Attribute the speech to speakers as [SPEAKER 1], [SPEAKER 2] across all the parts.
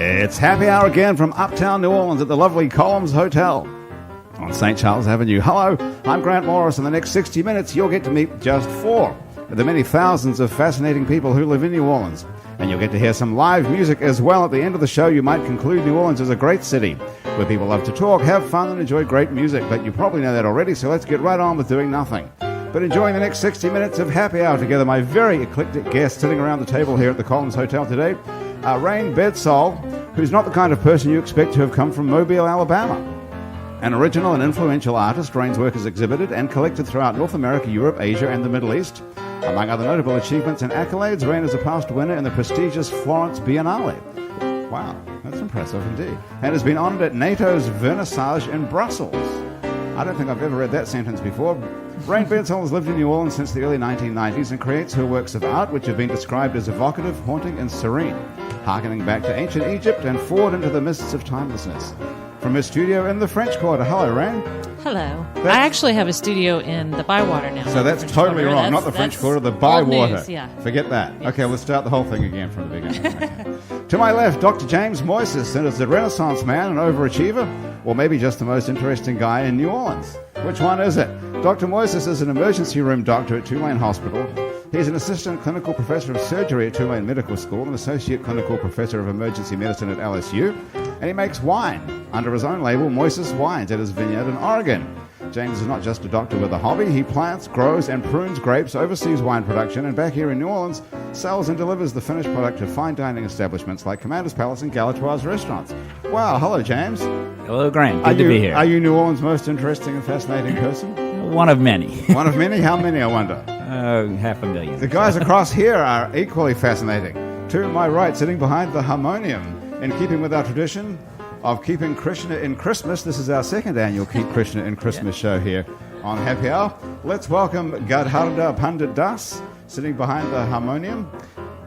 [SPEAKER 1] It's happy hour again from uptown New Orleans at the lovely Columns Hotel on St. Charles Avenue. Hello, I'm Grant Morris. In the next 60 minutes, you'll get to meet just four of the many thousands of fascinating people who live in New Orleans. And you'll get to hear some live music as well. At the end of the show, you might conclude New Orleans is a great city where people love to talk, have fun, and enjoy great music. But you probably know that already, so let's get right on with doing nothing but enjoying the next 60 minutes of happy hour together. My very eclectic guests sitting around the table here at the Collins Hotel today are Raine Bedsole, who's not the kind of person you expect to have come from Mobile, Alabama. An original and influential artist, Raine's work is exhibited and collected throughout North America, Europe, Asia, and the Middle East. Among other notable achievements and accolades, Raine is a past winner in the prestigious Florence Biennale. Wow, that's impressive indeed. And has been honoured at NATO's Vernissage in Brussels. I don't think I've ever read that sentence before. Raine Bedsole has lived in New Orleans since the early 1990s and creates her works of art which have been described as evocative, haunting, and serene, harkening back to ancient Egypt and forward into the mists of timelessness. From her studio in the French Quarter. Hello, Raine.
[SPEAKER 2] Hello. I actually have a studio in the Bywater now.
[SPEAKER 1] So that's totally wrong. Not the French Quarter, the Bywater.
[SPEAKER 2] News, yeah.
[SPEAKER 1] Forget that.
[SPEAKER 2] Yes.
[SPEAKER 1] Okay, we'll start the whole thing again from the beginning. Okay. To my left, Dr. James Moises, and is a Renaissance man, an overachiever, or maybe just the most interesting guy in New Orleans. Which one is it? Dr. Moises is an emergency room doctor at Tulane Hospital. He's an assistant clinical professor of surgery at Tulane Medical School, an associate clinical professor of emergency medicine at LSU, and he makes wine under his own label, Moises Wines, at his vineyard in Oregon. James is not just a doctor with a hobby. He plants, grows, and prunes grapes, oversees wine production, and back here in New Orleans, sells and delivers the finished product to fine dining establishments like Commander's Palace and Galatoire's restaurants. Wow, hello, James.
[SPEAKER 3] Hello, Grant. Good to be here.
[SPEAKER 1] Are you New Orleans' most interesting and fascinating person?
[SPEAKER 3] One of many.
[SPEAKER 1] One of many? How many, I wonder?
[SPEAKER 3] 500,000.
[SPEAKER 1] The guys across here are equally fascinating. To my right, sitting behind the harmonium, in keeping with our tradition of keeping Krishna in Christmas, this is our second annual Keep Krishna in Christmas show here on Happy Hour. Let's welcome Gadadhar Pandit Das, sitting behind the harmonium.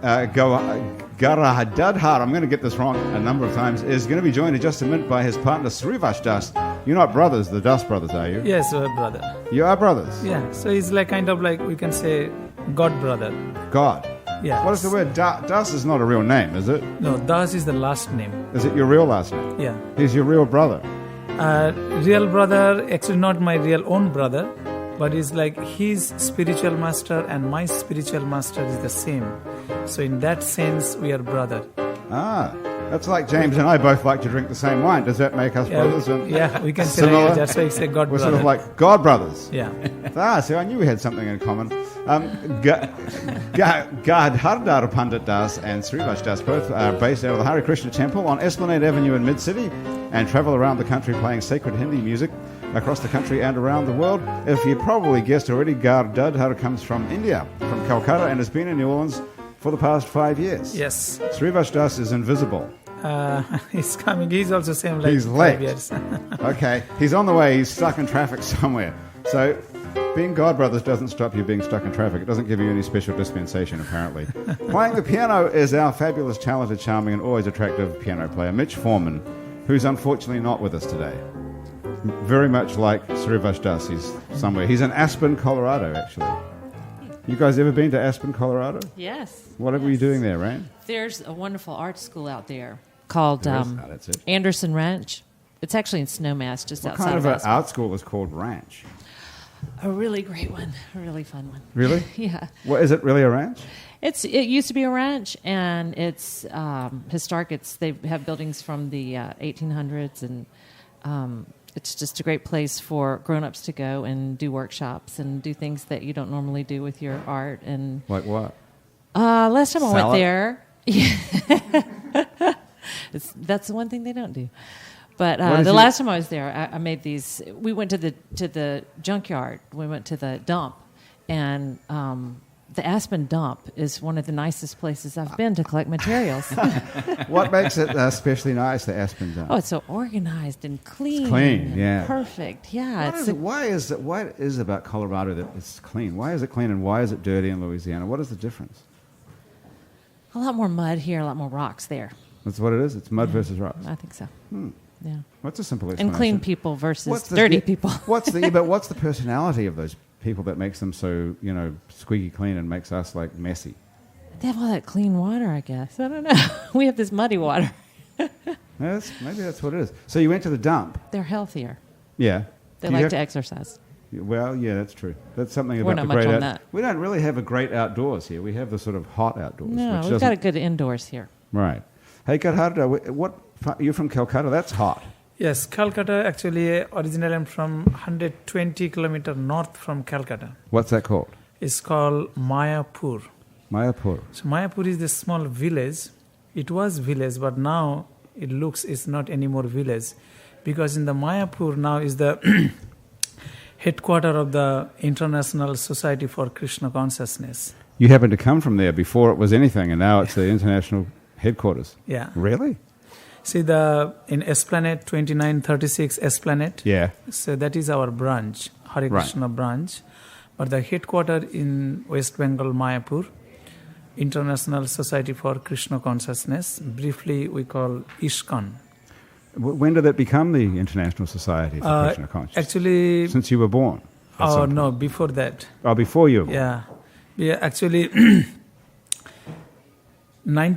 [SPEAKER 1] Gadadhar, I'm going to get this wrong a number of times, is going to be joined in just a minute by his partner Srivash Das. You're not brothers, the Das brothers, are you?
[SPEAKER 4] Yes, we're brother.
[SPEAKER 1] You are brothers?
[SPEAKER 4] Yeah, so he's like kind of like, we can say, God brother.
[SPEAKER 1] God?
[SPEAKER 4] Yeah.
[SPEAKER 1] What is the word? Das is not a real name, is it?
[SPEAKER 4] No, Das is the last name.
[SPEAKER 1] Is it your real last name?
[SPEAKER 4] Yeah.
[SPEAKER 1] He's your real brother?
[SPEAKER 4] Real brother, actually not my real own brother, but he's like his spiritual master and my spiritual master is the same. So in that sense, we are brother.
[SPEAKER 1] Ah, that's like James and I both like to drink the same wine. Does that make us brothers?
[SPEAKER 4] We can say
[SPEAKER 1] similar?
[SPEAKER 4] that's why I say God
[SPEAKER 1] We're
[SPEAKER 4] brother.
[SPEAKER 1] sort of like God brothers.
[SPEAKER 4] Yeah.
[SPEAKER 1] So I knew we had something in common. Gadadhar Pandit Das and Srivash Das both are based out of the Hare Krishna Temple on Esplanade Avenue in Mid-City and travel around the country playing sacred Hindi music across the country and around the world. If you probably guessed already, Gadadhar comes from India, from Calcutta, and has been in New Orleans for the past 5 years.
[SPEAKER 4] Yes.
[SPEAKER 1] Srivash Das is invisible.
[SPEAKER 4] He's coming. He's also same like
[SPEAKER 1] He's
[SPEAKER 4] 5
[SPEAKER 1] late.
[SPEAKER 4] years.
[SPEAKER 1] Okay, he's on the way. He's stuck in traffic somewhere. So being God brothers doesn't stop you being stuck in traffic. It doesn't give you any special dispensation, apparently. Playing the piano is our fabulous, talented, charming, and always attractive piano player, Mitch Foreman, who's unfortunately not with us today. Very much like Srivash Das. He's somewhere. He's in Aspen, Colorado, actually. You guys ever been to Aspen, Colorado?
[SPEAKER 2] Yes.
[SPEAKER 1] What were you doing there, Raine?
[SPEAKER 2] There's a wonderful art school out there called
[SPEAKER 1] That's it.
[SPEAKER 2] Anderson Ranch. It's actually in Snowmass, just
[SPEAKER 1] What
[SPEAKER 2] outside
[SPEAKER 1] kind of
[SPEAKER 2] of
[SPEAKER 1] an
[SPEAKER 2] Aspen.
[SPEAKER 1] art school is called Ranch?
[SPEAKER 2] A really great one, a really fun one.
[SPEAKER 1] Really?
[SPEAKER 2] Yeah.
[SPEAKER 1] Well, is it really a ranch?
[SPEAKER 2] It used to be a ranch, and it's historic. They have buildings from the 1800s, and it's just a great place for grown-ups to go and do workshops and do things that you don't normally do with your art. And
[SPEAKER 1] Like what?
[SPEAKER 2] last time I went
[SPEAKER 1] Salad?
[SPEAKER 2] there, that's the one thing they don't do. But last time I was there, I made these. We went to the junkyard. We went to the dump, and the Aspen dump is one of the nicest places I've been to collect materials.
[SPEAKER 1] What makes it especially nice, the Aspen Dump?
[SPEAKER 2] Oh, it's so organized and clean.
[SPEAKER 1] It's clean,
[SPEAKER 2] and
[SPEAKER 1] yeah.
[SPEAKER 2] Perfect, yeah.
[SPEAKER 1] What is it about Colorado that it's clean? Why is it clean and why is it dirty in Louisiana? What is the difference?
[SPEAKER 2] A lot more mud here, a lot more rocks there.
[SPEAKER 1] That's what it is? It's mud versus rocks?
[SPEAKER 2] I think so. Yeah.
[SPEAKER 1] What's a simple explanation?
[SPEAKER 2] And clean people versus dirty people.
[SPEAKER 1] What's the personality of those people that makes them so, squeaky clean and makes us, like, messy?
[SPEAKER 2] They have all that clean water, I guess. I don't know. We have this muddy water.
[SPEAKER 1] Maybe that's what it is. So you went to the dump.
[SPEAKER 2] They're healthier.
[SPEAKER 1] Yeah.
[SPEAKER 2] They
[SPEAKER 1] Do you
[SPEAKER 2] like
[SPEAKER 1] have-
[SPEAKER 2] to exercise.
[SPEAKER 1] Well, yeah, that's true. That's something
[SPEAKER 2] We're
[SPEAKER 1] about
[SPEAKER 2] not
[SPEAKER 1] the great
[SPEAKER 2] much on that.
[SPEAKER 1] We don't really have a great outdoors here. We have the sort of hot outdoors.
[SPEAKER 2] No,
[SPEAKER 1] which
[SPEAKER 2] we've
[SPEAKER 1] doesn't-
[SPEAKER 2] got a good indoors here.
[SPEAKER 1] Right. Hey, Gadadhar, you're from Calcutta. That's hot.
[SPEAKER 4] Yes, Calcutta, actually, originally I'm from 120 kilometer north from Calcutta.
[SPEAKER 1] What's that called?
[SPEAKER 4] It's called Mayapur.
[SPEAKER 1] Mayapur.
[SPEAKER 4] So Mayapur is this small village. It was village, but now it's not anymore village. Because in the Mayapur now is the headquarter of the International Society for Krishna Consciousness.
[SPEAKER 1] You happened to come from there before it was anything, and now it's the international headquarters.
[SPEAKER 4] Yeah.
[SPEAKER 1] Really?
[SPEAKER 4] See in Esplanade 2936 Esplanade.
[SPEAKER 1] Yeah.
[SPEAKER 4] So that is our branch, Hare Krishna branch. But the headquarter in West Bengal, Mayapur, International Society for Krishna Consciousness. Briefly, we call ISKCON.
[SPEAKER 1] When did it become the International Society for Krishna Consciousness?
[SPEAKER 4] Actually,
[SPEAKER 1] Since you were born?
[SPEAKER 4] oh no, before that.
[SPEAKER 1] Oh, before you were born?
[SPEAKER 4] Yeah. Yeah, actually,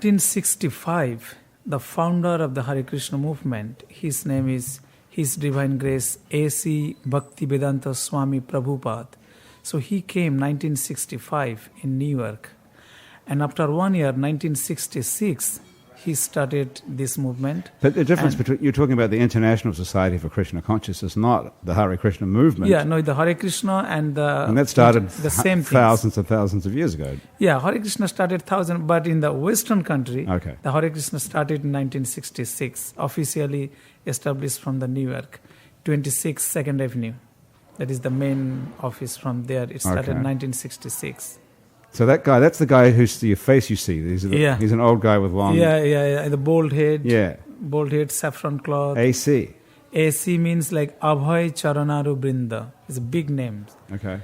[SPEAKER 4] 1965, the founder of the Hare Krishna movement, his name is His Divine Grace A.C. Bhaktivedanta Swami Prabhupada. So he came 1965 in New York. And after 1 year, 1966, he started this movement.
[SPEAKER 1] But the difference between, you're talking about the International Society for Krishna Consciousness, not the Hare Krishna movement.
[SPEAKER 4] Yeah, no, the Hare Krishna and
[SPEAKER 1] that started
[SPEAKER 4] the same
[SPEAKER 1] thousands and thousands of years ago.
[SPEAKER 4] Yeah, Hare Krishna started 1000, but in the Western country,
[SPEAKER 1] Okay.
[SPEAKER 4] the Hare Krishna started in 1966, officially established from the New York, 26 2nd Avenue. That is the main office from there. It started in 1966.
[SPEAKER 1] So that guy, that's the guy who's the face you see.
[SPEAKER 4] Yeah.
[SPEAKER 1] He's an old guy with long...
[SPEAKER 4] Yeah. The bald head.
[SPEAKER 1] Yeah.
[SPEAKER 4] Bald head, saffron cloth.
[SPEAKER 1] AC.
[SPEAKER 4] AC means like Abhay Charanaru Brinda. It's a big name.
[SPEAKER 1] Okay.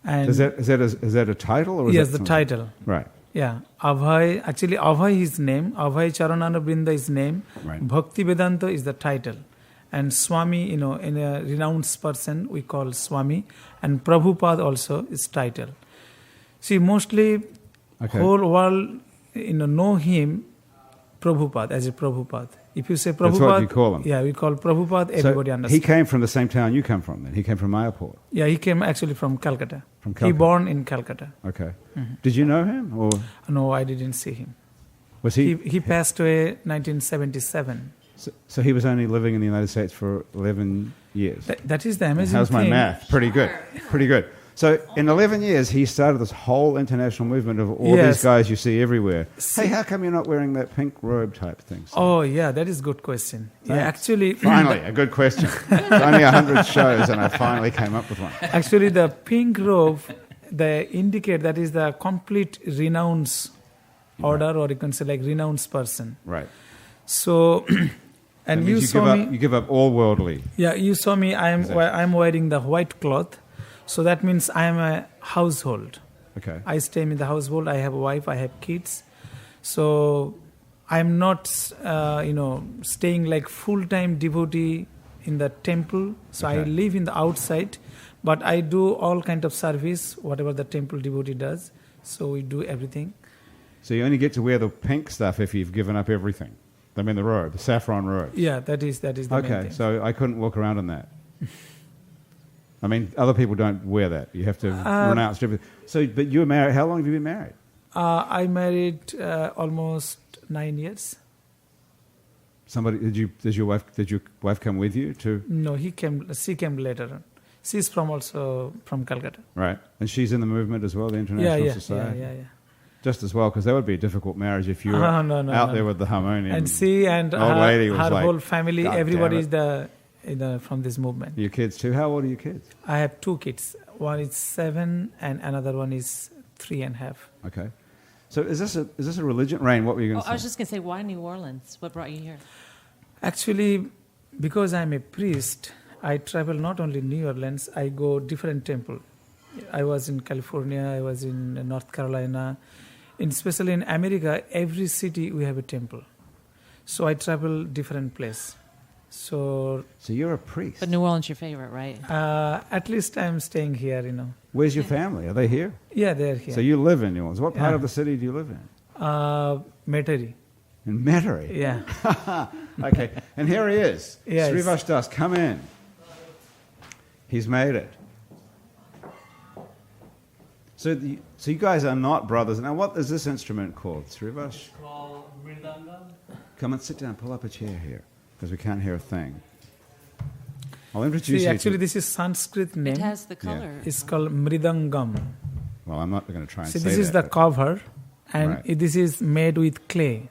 [SPEAKER 4] And
[SPEAKER 1] Is that a title? Or is
[SPEAKER 4] yes,
[SPEAKER 1] that
[SPEAKER 4] the
[SPEAKER 1] something?
[SPEAKER 4] title.
[SPEAKER 1] Right.
[SPEAKER 4] Yeah, Abhay, actually Abhay is name, Abhay Charanana Brinda is name,
[SPEAKER 1] Right.
[SPEAKER 4] Bhakti Vedanta is the title. And Swami, in a renounced person, we call Swami. And Prabhupada also is title. See, mostly whole world, know him, Prabhupada, as a Prabhupada. If you say Prabhupada,
[SPEAKER 1] That's what you call him.
[SPEAKER 4] Yeah, we call Prabhupada, everybody
[SPEAKER 1] So
[SPEAKER 4] understands.
[SPEAKER 1] he came from the same town you come from then? He came from Mayapur?
[SPEAKER 4] Yeah, he came actually from Calcutta.
[SPEAKER 1] From
[SPEAKER 4] He
[SPEAKER 1] Calcutta.
[SPEAKER 4] born in Calcutta.
[SPEAKER 1] Okay. Did you know him? Or
[SPEAKER 4] No, I didn't see him.
[SPEAKER 1] was he...
[SPEAKER 4] He passed away 1977.
[SPEAKER 1] So he was only living in the United States for 11 years?
[SPEAKER 4] That is the amazing
[SPEAKER 1] How's
[SPEAKER 4] thing.
[SPEAKER 1] my math? Pretty good. Pretty good. So in 11 years, he started this whole international movement of all
[SPEAKER 4] Yes.
[SPEAKER 1] these guys you see everywhere.
[SPEAKER 4] See-
[SPEAKER 1] Hey, how come you're not wearing that pink robe type thing?
[SPEAKER 4] Oh, yeah, that is good question. Yeah,
[SPEAKER 1] Thanks.
[SPEAKER 4] actually,
[SPEAKER 1] Finally, a good question. Only 100 shows and I finally came up with one.
[SPEAKER 4] actually, the pink robe, they indicate that is the complete renounce order, or you can say like renounce person.
[SPEAKER 1] Right.
[SPEAKER 4] So,
[SPEAKER 1] That
[SPEAKER 4] and
[SPEAKER 1] means
[SPEAKER 4] you saw me.
[SPEAKER 1] you give up all worldly.
[SPEAKER 4] Yeah, you saw me. I'm wearing the white cloth, so that means I am a household.
[SPEAKER 1] Okay.
[SPEAKER 4] I stay in the household. I have a wife. I have kids. So I'm not, staying like full-time devotee in the temple. So I
[SPEAKER 1] Okay.
[SPEAKER 4] live in the outside, but I do all kind of service, whatever the temple devotee does. So we do everything.
[SPEAKER 1] So you only get to wear the pink stuff if you've given up everything. I mean the robe, the saffron robe.
[SPEAKER 4] Yeah, that is the main
[SPEAKER 1] Okay,
[SPEAKER 4] thing.
[SPEAKER 1] so I couldn't walk around in that. I mean, other people don't wear that. You have to renounce everything. So, but you were married. How long have you been married?
[SPEAKER 4] I married almost 9 years.
[SPEAKER 1] Somebody did your wife come with you to?
[SPEAKER 4] No, she came later on. She's also from Calcutta.
[SPEAKER 1] Right, and she's in the movement as well, the International Society.
[SPEAKER 4] Yeah.
[SPEAKER 1] Just as well, because that would be a difficult marriage if you were
[SPEAKER 4] No,
[SPEAKER 1] out there with the harmonium.
[SPEAKER 4] And she and
[SPEAKER 1] old lady was
[SPEAKER 4] her
[SPEAKER 1] like,
[SPEAKER 4] whole family,
[SPEAKER 1] "God
[SPEAKER 4] everybody
[SPEAKER 1] damn
[SPEAKER 4] is from this movement.
[SPEAKER 1] Your kids too. How old are your kids?
[SPEAKER 4] I have 2 kids. One is 7 and another one is 3.5.
[SPEAKER 1] Okay. So is this a religion? Raine, what were you going to say?
[SPEAKER 2] I was just going to say, why New Orleans? What brought you here?
[SPEAKER 4] Actually, because I'm a priest, I travel not only New Orleans, I go different temple. I was in California, I was in North Carolina. Especially in America, every city we have a temple. So I travel different place. So
[SPEAKER 1] you're a priest.
[SPEAKER 2] But New Orleans your favorite, right?
[SPEAKER 4] at least I'm staying here,
[SPEAKER 1] Where's your family? Are they here?
[SPEAKER 4] Yeah, they're here.
[SPEAKER 1] So you live in New Orleans. What part
[SPEAKER 4] Yeah.
[SPEAKER 1] of the city do you live in?
[SPEAKER 4] Metairie.
[SPEAKER 1] In Metairie.
[SPEAKER 4] Yeah.
[SPEAKER 1] Okay, and here he is.
[SPEAKER 4] Yes.
[SPEAKER 1] Srivash Das, come in. He's made it. So you guys are not brothers. Now, what is this instrument called, Srivash?
[SPEAKER 5] Called Mridanga.
[SPEAKER 1] Come and sit down. Pull up a chair here, because we can't hear a thing. I'll introduce
[SPEAKER 4] See,
[SPEAKER 1] you
[SPEAKER 4] actually,
[SPEAKER 1] to...
[SPEAKER 4] this is Sanskrit name.
[SPEAKER 2] It has the color.
[SPEAKER 4] It's called Mridangam.
[SPEAKER 1] Well, I'm not going to try and
[SPEAKER 4] See,
[SPEAKER 1] say
[SPEAKER 4] this is
[SPEAKER 1] that,
[SPEAKER 4] the
[SPEAKER 1] but-
[SPEAKER 4] cover, and
[SPEAKER 1] Right.
[SPEAKER 4] this is made with clay.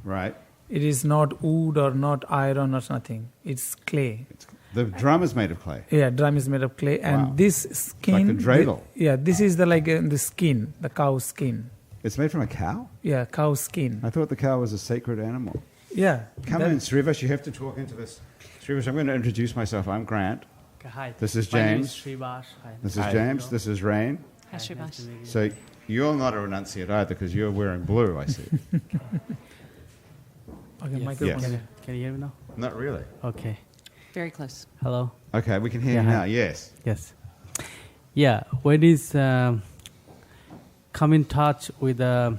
[SPEAKER 1] Right.
[SPEAKER 4] It is not wood or not iron or something. It's clay.
[SPEAKER 1] The drum is made of clay.
[SPEAKER 4] Yeah, drum is made of clay, and
[SPEAKER 1] Wow.
[SPEAKER 4] this skin.
[SPEAKER 1] Like the dreidel.
[SPEAKER 4] This is the skin, the cow skin.
[SPEAKER 1] It's made from a cow?
[SPEAKER 4] Yeah, cow skin.
[SPEAKER 1] I thought the cow was a sacred animal.
[SPEAKER 4] Yeah.
[SPEAKER 1] Come
[SPEAKER 4] that-
[SPEAKER 1] in, Srivash. You have to talk into this. Srivash, I'm going to introduce myself. I'm Grant.
[SPEAKER 5] Okay, hi.
[SPEAKER 1] This is
[SPEAKER 5] My name
[SPEAKER 1] James.
[SPEAKER 5] is Srivash. Hi.
[SPEAKER 1] This is James. This is Raine.
[SPEAKER 2] Hi, Srivash.
[SPEAKER 1] So you're not a renunciate either, because you're wearing blue, I see.
[SPEAKER 4] Okay,
[SPEAKER 5] Yes.
[SPEAKER 4] microphone.
[SPEAKER 1] Yes.
[SPEAKER 5] Can you hear me now?
[SPEAKER 1] Not really.
[SPEAKER 5] Okay.
[SPEAKER 2] Very close.
[SPEAKER 5] Hello.
[SPEAKER 1] Okay, we can hear
[SPEAKER 5] Yeah,
[SPEAKER 1] you
[SPEAKER 5] hi.
[SPEAKER 1] now. Yes.
[SPEAKER 5] Yes. Yeah. When is come in touch with the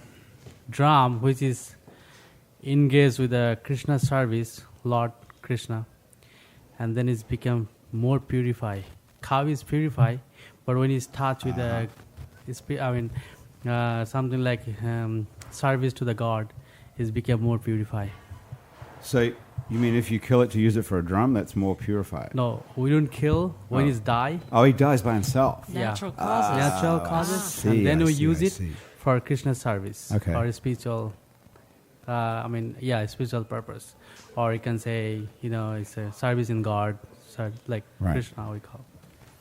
[SPEAKER 5] drum, which is engaged with the Krishna service, Lord Krishna, and then it's become more purified. Cow is purified, but when it's touched with the, something like service to the God, it's become more purified.
[SPEAKER 1] So you mean if you kill it to use it for a drum, that's more purified?
[SPEAKER 5] No, we don't kill when
[SPEAKER 1] Oh.
[SPEAKER 5] it's die.
[SPEAKER 1] Oh, he dies by himself.
[SPEAKER 2] Natural
[SPEAKER 5] Yeah.
[SPEAKER 2] causes.
[SPEAKER 5] Natural causes,
[SPEAKER 1] see,
[SPEAKER 5] and then
[SPEAKER 1] I
[SPEAKER 5] we
[SPEAKER 1] see,
[SPEAKER 5] use
[SPEAKER 1] I
[SPEAKER 5] it
[SPEAKER 1] see.
[SPEAKER 5] for Krishna service
[SPEAKER 1] Okay.
[SPEAKER 5] or spiritual. Spiritual purpose, or you can say, it's a service in God, like
[SPEAKER 1] Right.
[SPEAKER 5] Krishna we call.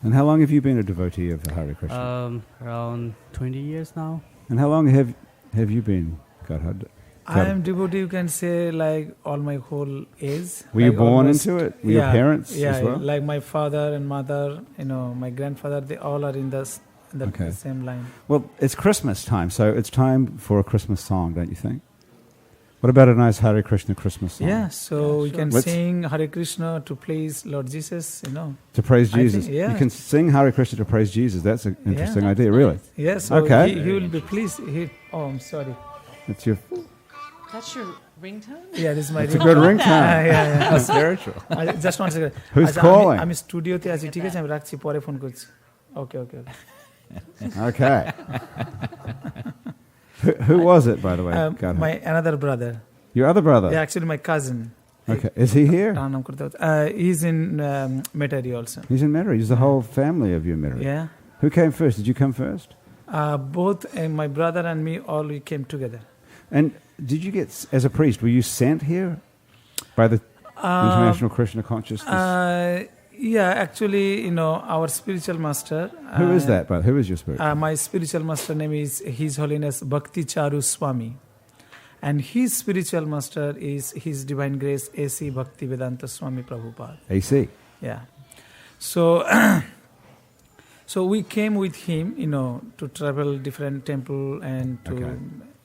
[SPEAKER 1] And how long have you been a devotee of Hare Krishna?
[SPEAKER 5] Around 20 years now.
[SPEAKER 1] And how long have you been Gadadhar?
[SPEAKER 4] I am devotee, you can say, like all my whole age.
[SPEAKER 1] Were you
[SPEAKER 4] Like
[SPEAKER 1] born
[SPEAKER 4] almost-
[SPEAKER 1] into it? Were your parents
[SPEAKER 4] yeah,
[SPEAKER 1] as well?
[SPEAKER 4] like my father and mother, my grandfather, they all are in the
[SPEAKER 1] Okay.
[SPEAKER 4] same line.
[SPEAKER 1] Well, it's Christmas time, so it's time for a Christmas song, don't you think? What about a nice Hare Krishna Christmas song?
[SPEAKER 4] Yeah, so you can
[SPEAKER 1] Let's-
[SPEAKER 4] sing Hare Krishna to please Lord Jesus,
[SPEAKER 1] To praise
[SPEAKER 4] I think-
[SPEAKER 1] Jesus.
[SPEAKER 4] yeah.
[SPEAKER 1] You can sing Hare Krishna to praise Jesus. That's an interesting idea, really.
[SPEAKER 4] Yeah, so
[SPEAKER 1] Okay.
[SPEAKER 4] he will be pleased. I'm sorry.
[SPEAKER 1] It's your...
[SPEAKER 2] That's your ringtone?
[SPEAKER 4] Yeah, this is my
[SPEAKER 1] It's a good ringtone.
[SPEAKER 4] yeah.
[SPEAKER 3] Spiritual.
[SPEAKER 4] Just one second.
[SPEAKER 1] Who's
[SPEAKER 4] আচ্ছা,
[SPEAKER 1] calling?
[SPEAKER 4] আমি স্টুডিওতে আছি, ঠিক আছে, আমি রাখছি, পরে phone করছি। Okay.
[SPEAKER 1] Okay. who was it, by the way? Gadadhar?
[SPEAKER 4] My another brother.
[SPEAKER 1] Your other brother?
[SPEAKER 4] Yeah, actually my cousin.
[SPEAKER 1] Okay. Is he here?
[SPEAKER 4] নাম করতে হতো। He's in Metairie also.
[SPEAKER 1] He's in Metairie. He's the whole family of you in Metairie.
[SPEAKER 4] Yeah.
[SPEAKER 1] Who came first? Did you come first?
[SPEAKER 4] Both my brother and me, all we came together.
[SPEAKER 1] And did you get, as a priest, were you sent here by the International Krishna Consciousness?
[SPEAKER 4] Yeah, actually, our spiritual master.
[SPEAKER 1] Who is that? But who is your spiritual?
[SPEAKER 4] My spiritual master name is His Holiness Bhakti Charu Swami. And his spiritual master is His Divine Grace A.C. Bhakti Vedanta Swami Prabhupada.
[SPEAKER 1] AC.
[SPEAKER 4] Yeah. So we came with him, to travel different temple and to
[SPEAKER 1] Okay.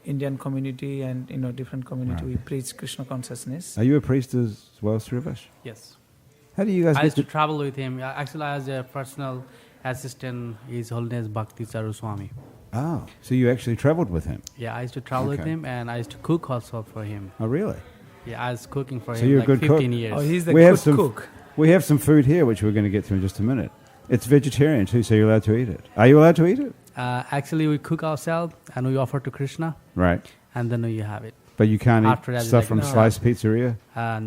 [SPEAKER 4] Indian community and, different community.
[SPEAKER 1] Right.
[SPEAKER 4] We preach Krishna consciousness.
[SPEAKER 1] Are you a priest as well, Srivash?
[SPEAKER 5] Yes.
[SPEAKER 1] How do you guys
[SPEAKER 5] I
[SPEAKER 1] get
[SPEAKER 5] used to travel with him. Actually, as a personal assistant, His Holiness Bhakti Charu Swami.
[SPEAKER 1] Oh, so you actually traveled with him?
[SPEAKER 5] Yeah, I used to travel with
[SPEAKER 1] Okay.
[SPEAKER 5] him, and I used to cook also for him.
[SPEAKER 1] Oh, really?
[SPEAKER 5] Yeah, I was cooking for
[SPEAKER 1] So
[SPEAKER 5] him
[SPEAKER 1] you're a
[SPEAKER 5] like
[SPEAKER 1] good cook?
[SPEAKER 5] 15 years.
[SPEAKER 4] Oh, he's the
[SPEAKER 1] We have
[SPEAKER 4] good
[SPEAKER 1] some-
[SPEAKER 4] cook.
[SPEAKER 1] We have some food here, which we're going to get to in just a minute. It's vegetarian too, so you're allowed to eat it. Are you allowed to eat it?
[SPEAKER 5] Actually, we cook ourselves and we offer to Krishna,
[SPEAKER 1] Right.
[SPEAKER 5] and then you have it.
[SPEAKER 1] But you can't
[SPEAKER 5] After that,
[SPEAKER 1] eat
[SPEAKER 5] it's
[SPEAKER 1] stuff
[SPEAKER 5] like,
[SPEAKER 1] from
[SPEAKER 5] no.
[SPEAKER 1] Slice Pizzeria?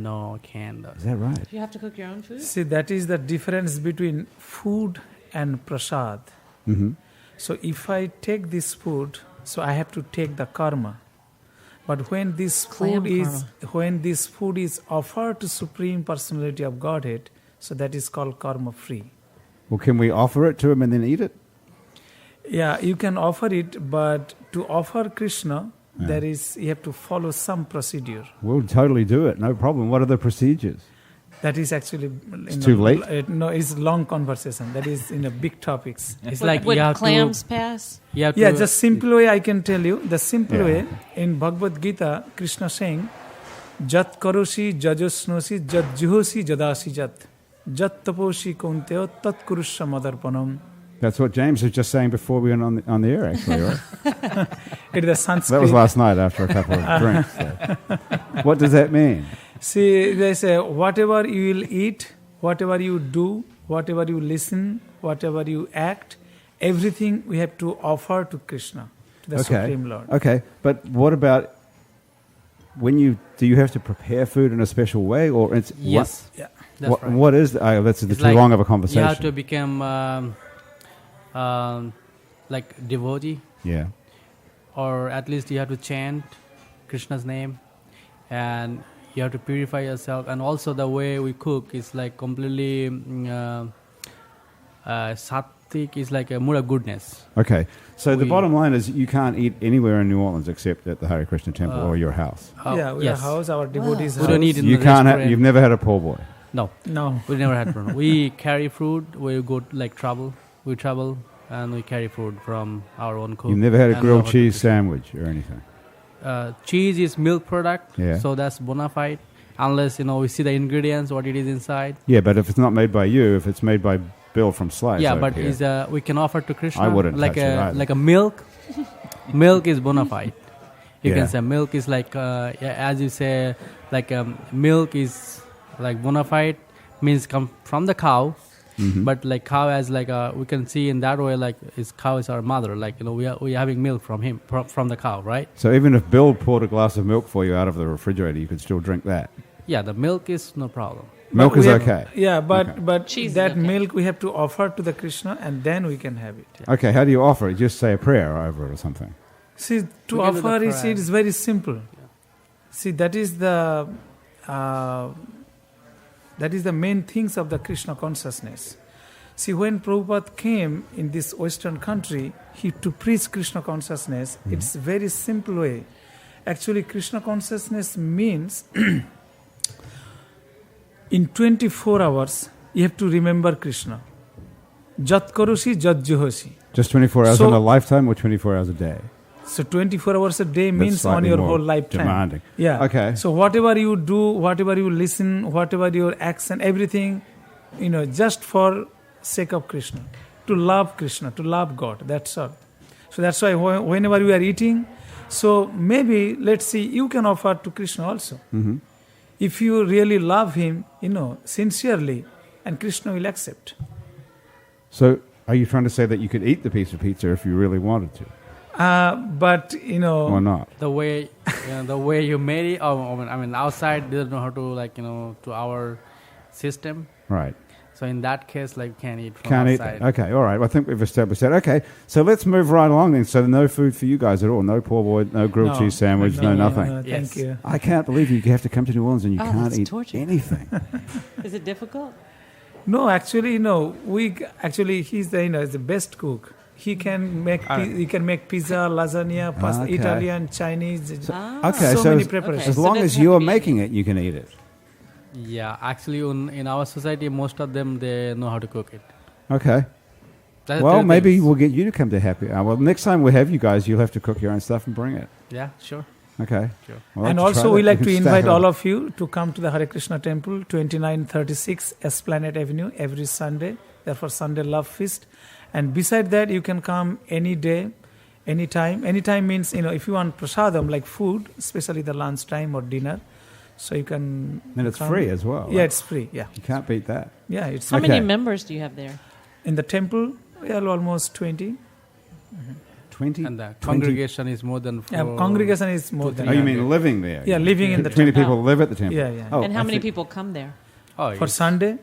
[SPEAKER 5] No, can't.
[SPEAKER 1] Is that right?
[SPEAKER 2] Do you have to cook your own food?
[SPEAKER 4] See, that is the difference between food and prasad.
[SPEAKER 1] Mm-hmm.
[SPEAKER 4] So if I take this food, so I have to take the karma. But when this food is offered to Supreme Personality of Godhead, so that is called karma free.
[SPEAKER 1] Well, can we offer it to him and then eat it?
[SPEAKER 4] Yeah, you can offer it, but to offer Krishna,
[SPEAKER 1] Yeah.
[SPEAKER 4] you have to follow some procedure.
[SPEAKER 1] We'll totally do it. No problem. What are the procedures?
[SPEAKER 4] That is actually
[SPEAKER 1] too late?
[SPEAKER 4] No, it's long conversation. That is big topics.
[SPEAKER 5] It's
[SPEAKER 2] Would,
[SPEAKER 5] like
[SPEAKER 2] would
[SPEAKER 5] you have
[SPEAKER 2] clams
[SPEAKER 5] to.
[SPEAKER 2] pass?
[SPEAKER 5] You have
[SPEAKER 4] Yeah,
[SPEAKER 5] to,
[SPEAKER 4] just simple way I can tell you. The simple
[SPEAKER 1] Yeah.
[SPEAKER 4] way in Bhagavad Gita, Krishna saying, "Jat karoshi jajosnosi jat juhosi jadasi jat jat taposhi kaunteo tat kurusha madarpanam."
[SPEAKER 1] That's what James was just saying before we went on the air, actually, right?
[SPEAKER 4] It is a Sanskrit.
[SPEAKER 1] That was last night after a couple of drinks. So. What does that mean?
[SPEAKER 4] See, they say, whatever you will eat, whatever you do, whatever you listen, whatever you act, everything we have to offer to Krishna, to the Supreme Lord.
[SPEAKER 1] Okay, but what about do you have to prepare food in a special way, or it's
[SPEAKER 5] Yes.
[SPEAKER 4] Yeah.
[SPEAKER 5] That's right.
[SPEAKER 1] what is that's too
[SPEAKER 5] It's like
[SPEAKER 1] long of a conversation.
[SPEAKER 5] You have to become like devotee,
[SPEAKER 1] Yeah.
[SPEAKER 5] or at least you have to chant Krishna's name, and you have to purify yourself. And also the way we cook is like completely sattvic, is like a more of goodness.
[SPEAKER 1] Okay, so the
[SPEAKER 5] We-
[SPEAKER 1] bottom line is you can't eat anywhere in New Orleans except at the Hare Krishna Temple or your house.
[SPEAKER 4] Yeah, we
[SPEAKER 5] yes.
[SPEAKER 4] have house, our devotees'
[SPEAKER 5] We
[SPEAKER 4] house.
[SPEAKER 5] don't eat in
[SPEAKER 1] You
[SPEAKER 5] the
[SPEAKER 1] can't.
[SPEAKER 5] restaurant.
[SPEAKER 1] You've never had a poor boy.
[SPEAKER 5] No,
[SPEAKER 4] No.
[SPEAKER 5] we never had problem. We carry food. We go like travel. We travel and we carry food from our own cook.
[SPEAKER 1] You've never had a
[SPEAKER 5] and
[SPEAKER 1] grilled
[SPEAKER 5] our
[SPEAKER 1] cheese
[SPEAKER 5] cook.
[SPEAKER 1] sandwich or anything.
[SPEAKER 5] Cheese is milk product,
[SPEAKER 1] Yeah.
[SPEAKER 5] so that's bona fide. Unless we see the ingredients, what it is inside.
[SPEAKER 1] Yeah, but if it's not made by you, if it's made by Bill from Slice,
[SPEAKER 5] Yeah,
[SPEAKER 1] over
[SPEAKER 5] but
[SPEAKER 1] here.
[SPEAKER 5] we can offer to Krishna.
[SPEAKER 1] I wouldn't
[SPEAKER 5] like
[SPEAKER 1] touch it either.
[SPEAKER 5] like a milk. Milk is bona fide. You
[SPEAKER 1] Yeah.
[SPEAKER 5] can say milk is like as you say, like milk is like bona fide, means come from the cow.
[SPEAKER 1] Mhm.
[SPEAKER 5] But like cow as like we can see in that way, like cow is our mother. Like we are having milk from him from the cow, right?
[SPEAKER 1] So even if Bill poured a glass of milk for you out of the refrigerator, you could still drink that.
[SPEAKER 5] Yeah, the milk is no problem.
[SPEAKER 1] Milk
[SPEAKER 4] But
[SPEAKER 1] is
[SPEAKER 4] we have-
[SPEAKER 1] okay.
[SPEAKER 4] Yeah, but
[SPEAKER 1] Okay.
[SPEAKER 4] but
[SPEAKER 2] Cheese is
[SPEAKER 4] that
[SPEAKER 2] okay.
[SPEAKER 4] milk we have to offer to the Krishna, and then we can have it.
[SPEAKER 1] Okay, how do you offer it? Just say a prayer over it or something.
[SPEAKER 4] See,
[SPEAKER 5] We
[SPEAKER 4] to
[SPEAKER 5] can do the
[SPEAKER 4] offer is
[SPEAKER 5] prayer.
[SPEAKER 4] it is very simple. See, that is the main things of the Krishna consciousness. See, when Prabhupada came in this Western country, to preach Krishna consciousness, it's very simple way. Actually, Krishna consciousness means in 24 hours, you have to remember Krishna. Jat karosi, jat juhosi.
[SPEAKER 1] Just 24 hours
[SPEAKER 4] So-
[SPEAKER 1] in a lifetime or 24 hours a day?
[SPEAKER 4] So 24 hours a day means on
[SPEAKER 1] slightly
[SPEAKER 4] your
[SPEAKER 1] more
[SPEAKER 4] whole lifetime.
[SPEAKER 1] demanding.
[SPEAKER 4] Yeah.
[SPEAKER 1] Okay.
[SPEAKER 4] So whatever you do, whatever you listen, whatever your action, everything, just for sake of Krishna, to love Krishna, to love God. That's all. So that's why whenever we are eating, so maybe let's see, you can offer to Krishna also.
[SPEAKER 1] Mm-hmm.
[SPEAKER 4] If you really love him, sincerely, and Krishna will accept.
[SPEAKER 1] So are you trying to say that you could eat the piece of pizza if you really wanted to?
[SPEAKER 4] But
[SPEAKER 1] Or not?
[SPEAKER 5] The way the way you made it. I mean, outside they don't know how to to our system.
[SPEAKER 1] Right.
[SPEAKER 5] So in that case, can't eat from
[SPEAKER 1] Can't eat
[SPEAKER 5] outside.
[SPEAKER 1] that. Okay, all right. Well, I think we've established that. Okay, so let's move right along then. So no food for you guys at all. No poor boy, no grilled cheese sandwich, no nothing.
[SPEAKER 4] Thank
[SPEAKER 5] Yes.
[SPEAKER 4] you.
[SPEAKER 1] I can't believe you have to come to New Orleans and you
[SPEAKER 2] Oh,
[SPEAKER 1] can't
[SPEAKER 2] that's
[SPEAKER 1] eat
[SPEAKER 2] torture.
[SPEAKER 1] anything.
[SPEAKER 2] Is it difficult?
[SPEAKER 4] No, actually, no. He's the best cook. He can make pizza, lasagna, pasta,
[SPEAKER 1] Okay.
[SPEAKER 4] Italian, Chinese.
[SPEAKER 1] Okay,
[SPEAKER 4] So
[SPEAKER 1] so
[SPEAKER 4] many
[SPEAKER 1] as,
[SPEAKER 4] preparations.
[SPEAKER 1] as
[SPEAKER 2] So
[SPEAKER 1] long
[SPEAKER 2] it
[SPEAKER 1] as
[SPEAKER 2] doesn't have
[SPEAKER 1] you're
[SPEAKER 2] to be-
[SPEAKER 1] making it, you can eat it.
[SPEAKER 5] Yeah, actually, in our society, most of them they know how to cook it.
[SPEAKER 1] Okay.
[SPEAKER 5] That's
[SPEAKER 1] Well,
[SPEAKER 5] the
[SPEAKER 1] maybe
[SPEAKER 5] things.
[SPEAKER 1] we'll get you to come to Happy Hour. Well, next time we have you guys, you'll have to cook your own stuff and bring it.
[SPEAKER 5] Yeah, sure.
[SPEAKER 1] Okay.
[SPEAKER 5] Sure.
[SPEAKER 1] We'll have
[SPEAKER 4] And
[SPEAKER 1] to try
[SPEAKER 4] also,
[SPEAKER 1] that.
[SPEAKER 4] we like
[SPEAKER 1] can
[SPEAKER 4] to
[SPEAKER 1] stack
[SPEAKER 4] invite
[SPEAKER 1] it
[SPEAKER 4] all
[SPEAKER 1] up.
[SPEAKER 4] of you to come to the Hare Krishna Temple, 2936 Esplanade Avenue, every Sunday. Therefore, Sunday Love Feast. And beside that, you can come any day, anytime. Anytime means, if you want prasadam, like food, especially the lunch time or dinner. So you can...
[SPEAKER 1] And it's
[SPEAKER 4] come.
[SPEAKER 1] free as well.
[SPEAKER 4] Yeah,
[SPEAKER 1] right?
[SPEAKER 4] it's free. Yeah.
[SPEAKER 1] You can't beat that.
[SPEAKER 4] Yeah, it's
[SPEAKER 2] How
[SPEAKER 1] Okay.
[SPEAKER 2] many members do you have there?
[SPEAKER 4] in the temple. We are almost 20.
[SPEAKER 1] 20?
[SPEAKER 5] And the
[SPEAKER 1] 20
[SPEAKER 5] congregation is more than
[SPEAKER 4] Yeah,
[SPEAKER 5] 4.
[SPEAKER 4] congregation is more than
[SPEAKER 1] Oh, you
[SPEAKER 5] 300.
[SPEAKER 1] mean living there?
[SPEAKER 4] Yeah, living in the
[SPEAKER 1] 20
[SPEAKER 4] temple.
[SPEAKER 1] people live at the temple?
[SPEAKER 4] Yeah, yeah.
[SPEAKER 1] Oh,
[SPEAKER 2] And how
[SPEAKER 1] I
[SPEAKER 2] many
[SPEAKER 1] think-
[SPEAKER 2] people come there?
[SPEAKER 5] Oh,
[SPEAKER 4] For
[SPEAKER 5] yes.
[SPEAKER 4] Sunday,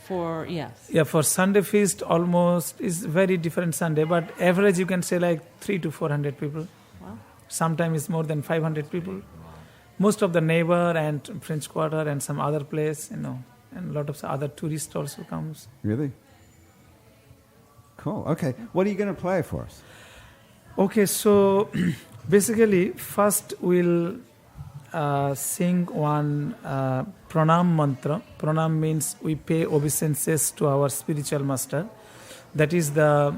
[SPEAKER 2] For, yes.
[SPEAKER 4] yeah, for Sunday feast almost is very different Sunday, but average you can say like 300 to 400 people.
[SPEAKER 2] Wow.
[SPEAKER 4] Sometimes it's more than 500 people. Most of the neighbor and French Quarter and some other place, and a lot of other tourists also comes.
[SPEAKER 1] Really? Cool. Okay. What are you going to play for us?
[SPEAKER 4] Okay, so basically first we'll sing one pranam mantra. Pranam means we pay obeisances to our spiritual master. That is that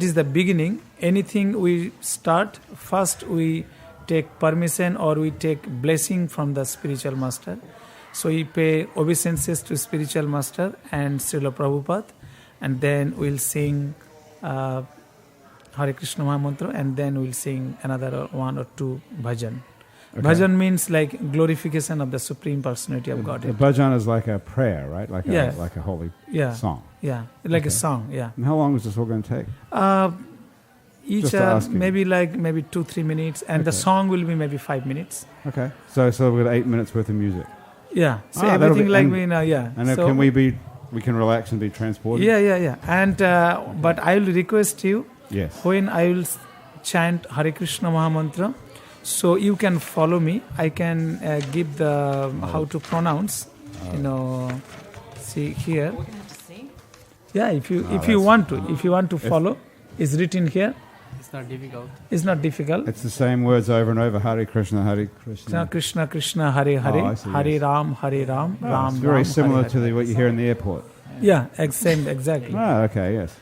[SPEAKER 4] is the beginning. Anything we start, first we take permission or we take blessing from the spiritual master. So we pay obeisances to spiritual master and Srila Prabhupada, and then we'll sing Hare Krishna Mahamantra, and then we'll sing another one or two bhajan.
[SPEAKER 1] Okay.
[SPEAKER 4] Bhajan means like glorification of the Supreme Personality of
[SPEAKER 1] The
[SPEAKER 4] Godhead.
[SPEAKER 1] bhajan is like a prayer, right? Like
[SPEAKER 4] Yeah.
[SPEAKER 1] a holy
[SPEAKER 4] Yeah,
[SPEAKER 1] song.
[SPEAKER 4] yeah, like
[SPEAKER 1] Okay.
[SPEAKER 4] a song. Yeah.
[SPEAKER 1] And how long is this all going to take?
[SPEAKER 4] Each
[SPEAKER 1] Just asking.
[SPEAKER 4] maybe 2-3 minutes, and the
[SPEAKER 1] Okay.
[SPEAKER 4] song will be maybe 5 minutes.
[SPEAKER 1] Okay. So we've got 8 minutes worth of music.
[SPEAKER 4] Yeah. So
[SPEAKER 1] that'll
[SPEAKER 4] everything
[SPEAKER 1] be-
[SPEAKER 4] like
[SPEAKER 1] and-
[SPEAKER 4] we know. Yeah.
[SPEAKER 1] And
[SPEAKER 4] so,
[SPEAKER 1] we can relax and be transported?
[SPEAKER 4] Yeah. And but I will request you,
[SPEAKER 1] Yes.
[SPEAKER 4] when I will chant Hare Krishna Mahamantra, so you can follow me. I can give the how to pronounce. See here.
[SPEAKER 2] We're going to have to sing.
[SPEAKER 4] Yeah, if you
[SPEAKER 1] that's-
[SPEAKER 4] want to follow, it's written here.
[SPEAKER 5] It's not difficult.
[SPEAKER 4] It's not difficult.
[SPEAKER 1] It's the same words over and over. Hare Krishna, Hare Krishna.
[SPEAKER 4] Krishna Krishna Hare Hare,
[SPEAKER 1] I see,
[SPEAKER 4] Hare
[SPEAKER 1] yes.
[SPEAKER 4] Ram Hare Ram,
[SPEAKER 1] Oh,
[SPEAKER 4] Ram
[SPEAKER 1] it's very
[SPEAKER 4] Ram,
[SPEAKER 1] similar
[SPEAKER 4] Hare
[SPEAKER 1] to
[SPEAKER 4] Hare.
[SPEAKER 1] what you hear in the airport.
[SPEAKER 4] Yeah, same exactly.
[SPEAKER 1] Oh, okay, yes.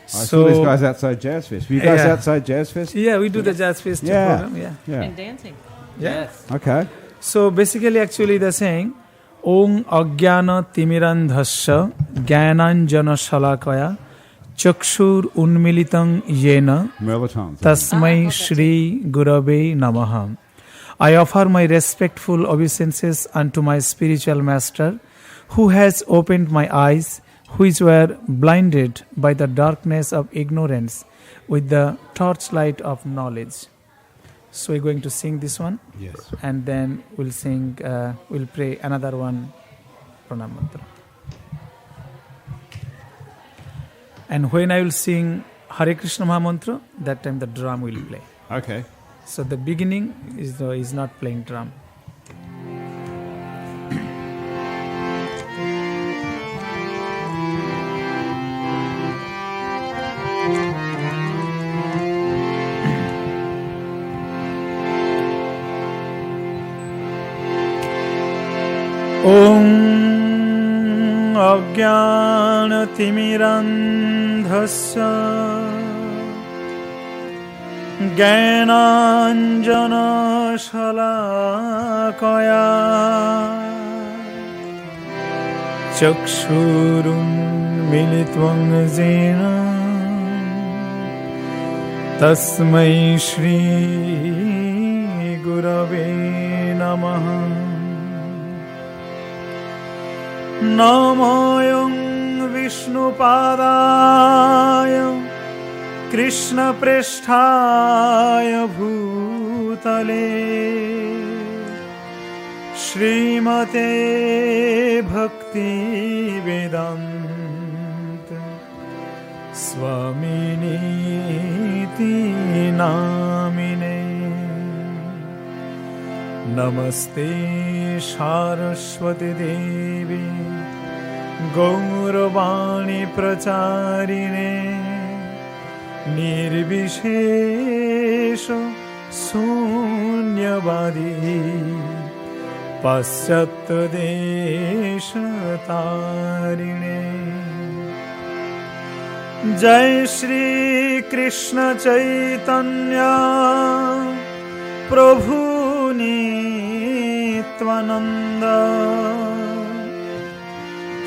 [SPEAKER 1] I saw
[SPEAKER 4] So
[SPEAKER 1] these guys outside Jazz Fest. Were you guys
[SPEAKER 4] Yeah.
[SPEAKER 1] outside Jazz Fest?
[SPEAKER 4] yeah, we do the Jazz Fest
[SPEAKER 1] Yeah.
[SPEAKER 4] program. Yeah.
[SPEAKER 1] Yeah.
[SPEAKER 2] And dancing.
[SPEAKER 5] Yes.
[SPEAKER 1] Okay.
[SPEAKER 4] So basically, actually, they're saying, Om Ajnana Timirandhasya Jnananjana Shalakaya Chakshur Unmilitang Yena
[SPEAKER 1] Merlitons.
[SPEAKER 4] Tasmai
[SPEAKER 2] okay.
[SPEAKER 4] Shri Gurave Namaha. I offer my respectful obeisances unto my spiritual master, who has opened my eyes, which were blinded by the darkness of ignorance, with the torchlight of knowledge. So we're going to sing this one,
[SPEAKER 1] Yes.
[SPEAKER 4] and then we'll pray another one, Pranam Mantra. And when I will sing Hare Krishna Mahamantra, that time the drum will play.
[SPEAKER 1] Okay.
[SPEAKER 4] So the beginning is not playing drum. Om Ajnanatimirandhasya Jnananjana Shalakaya Chakshurun Militvang Jena Tasmai Shri Gurave Namaha. Namayam Vishnupadaya Krishna Preshthaya Bhutale Srimate Bhakti Vedanta Swaminiti Namine. Namaste Saraswati Devi Gauravani Pracharine Nirvishesha Sunyavadi Pasyata Desha Tarine. Jai Shri Krishna Chaitanya Prabhu Nityananda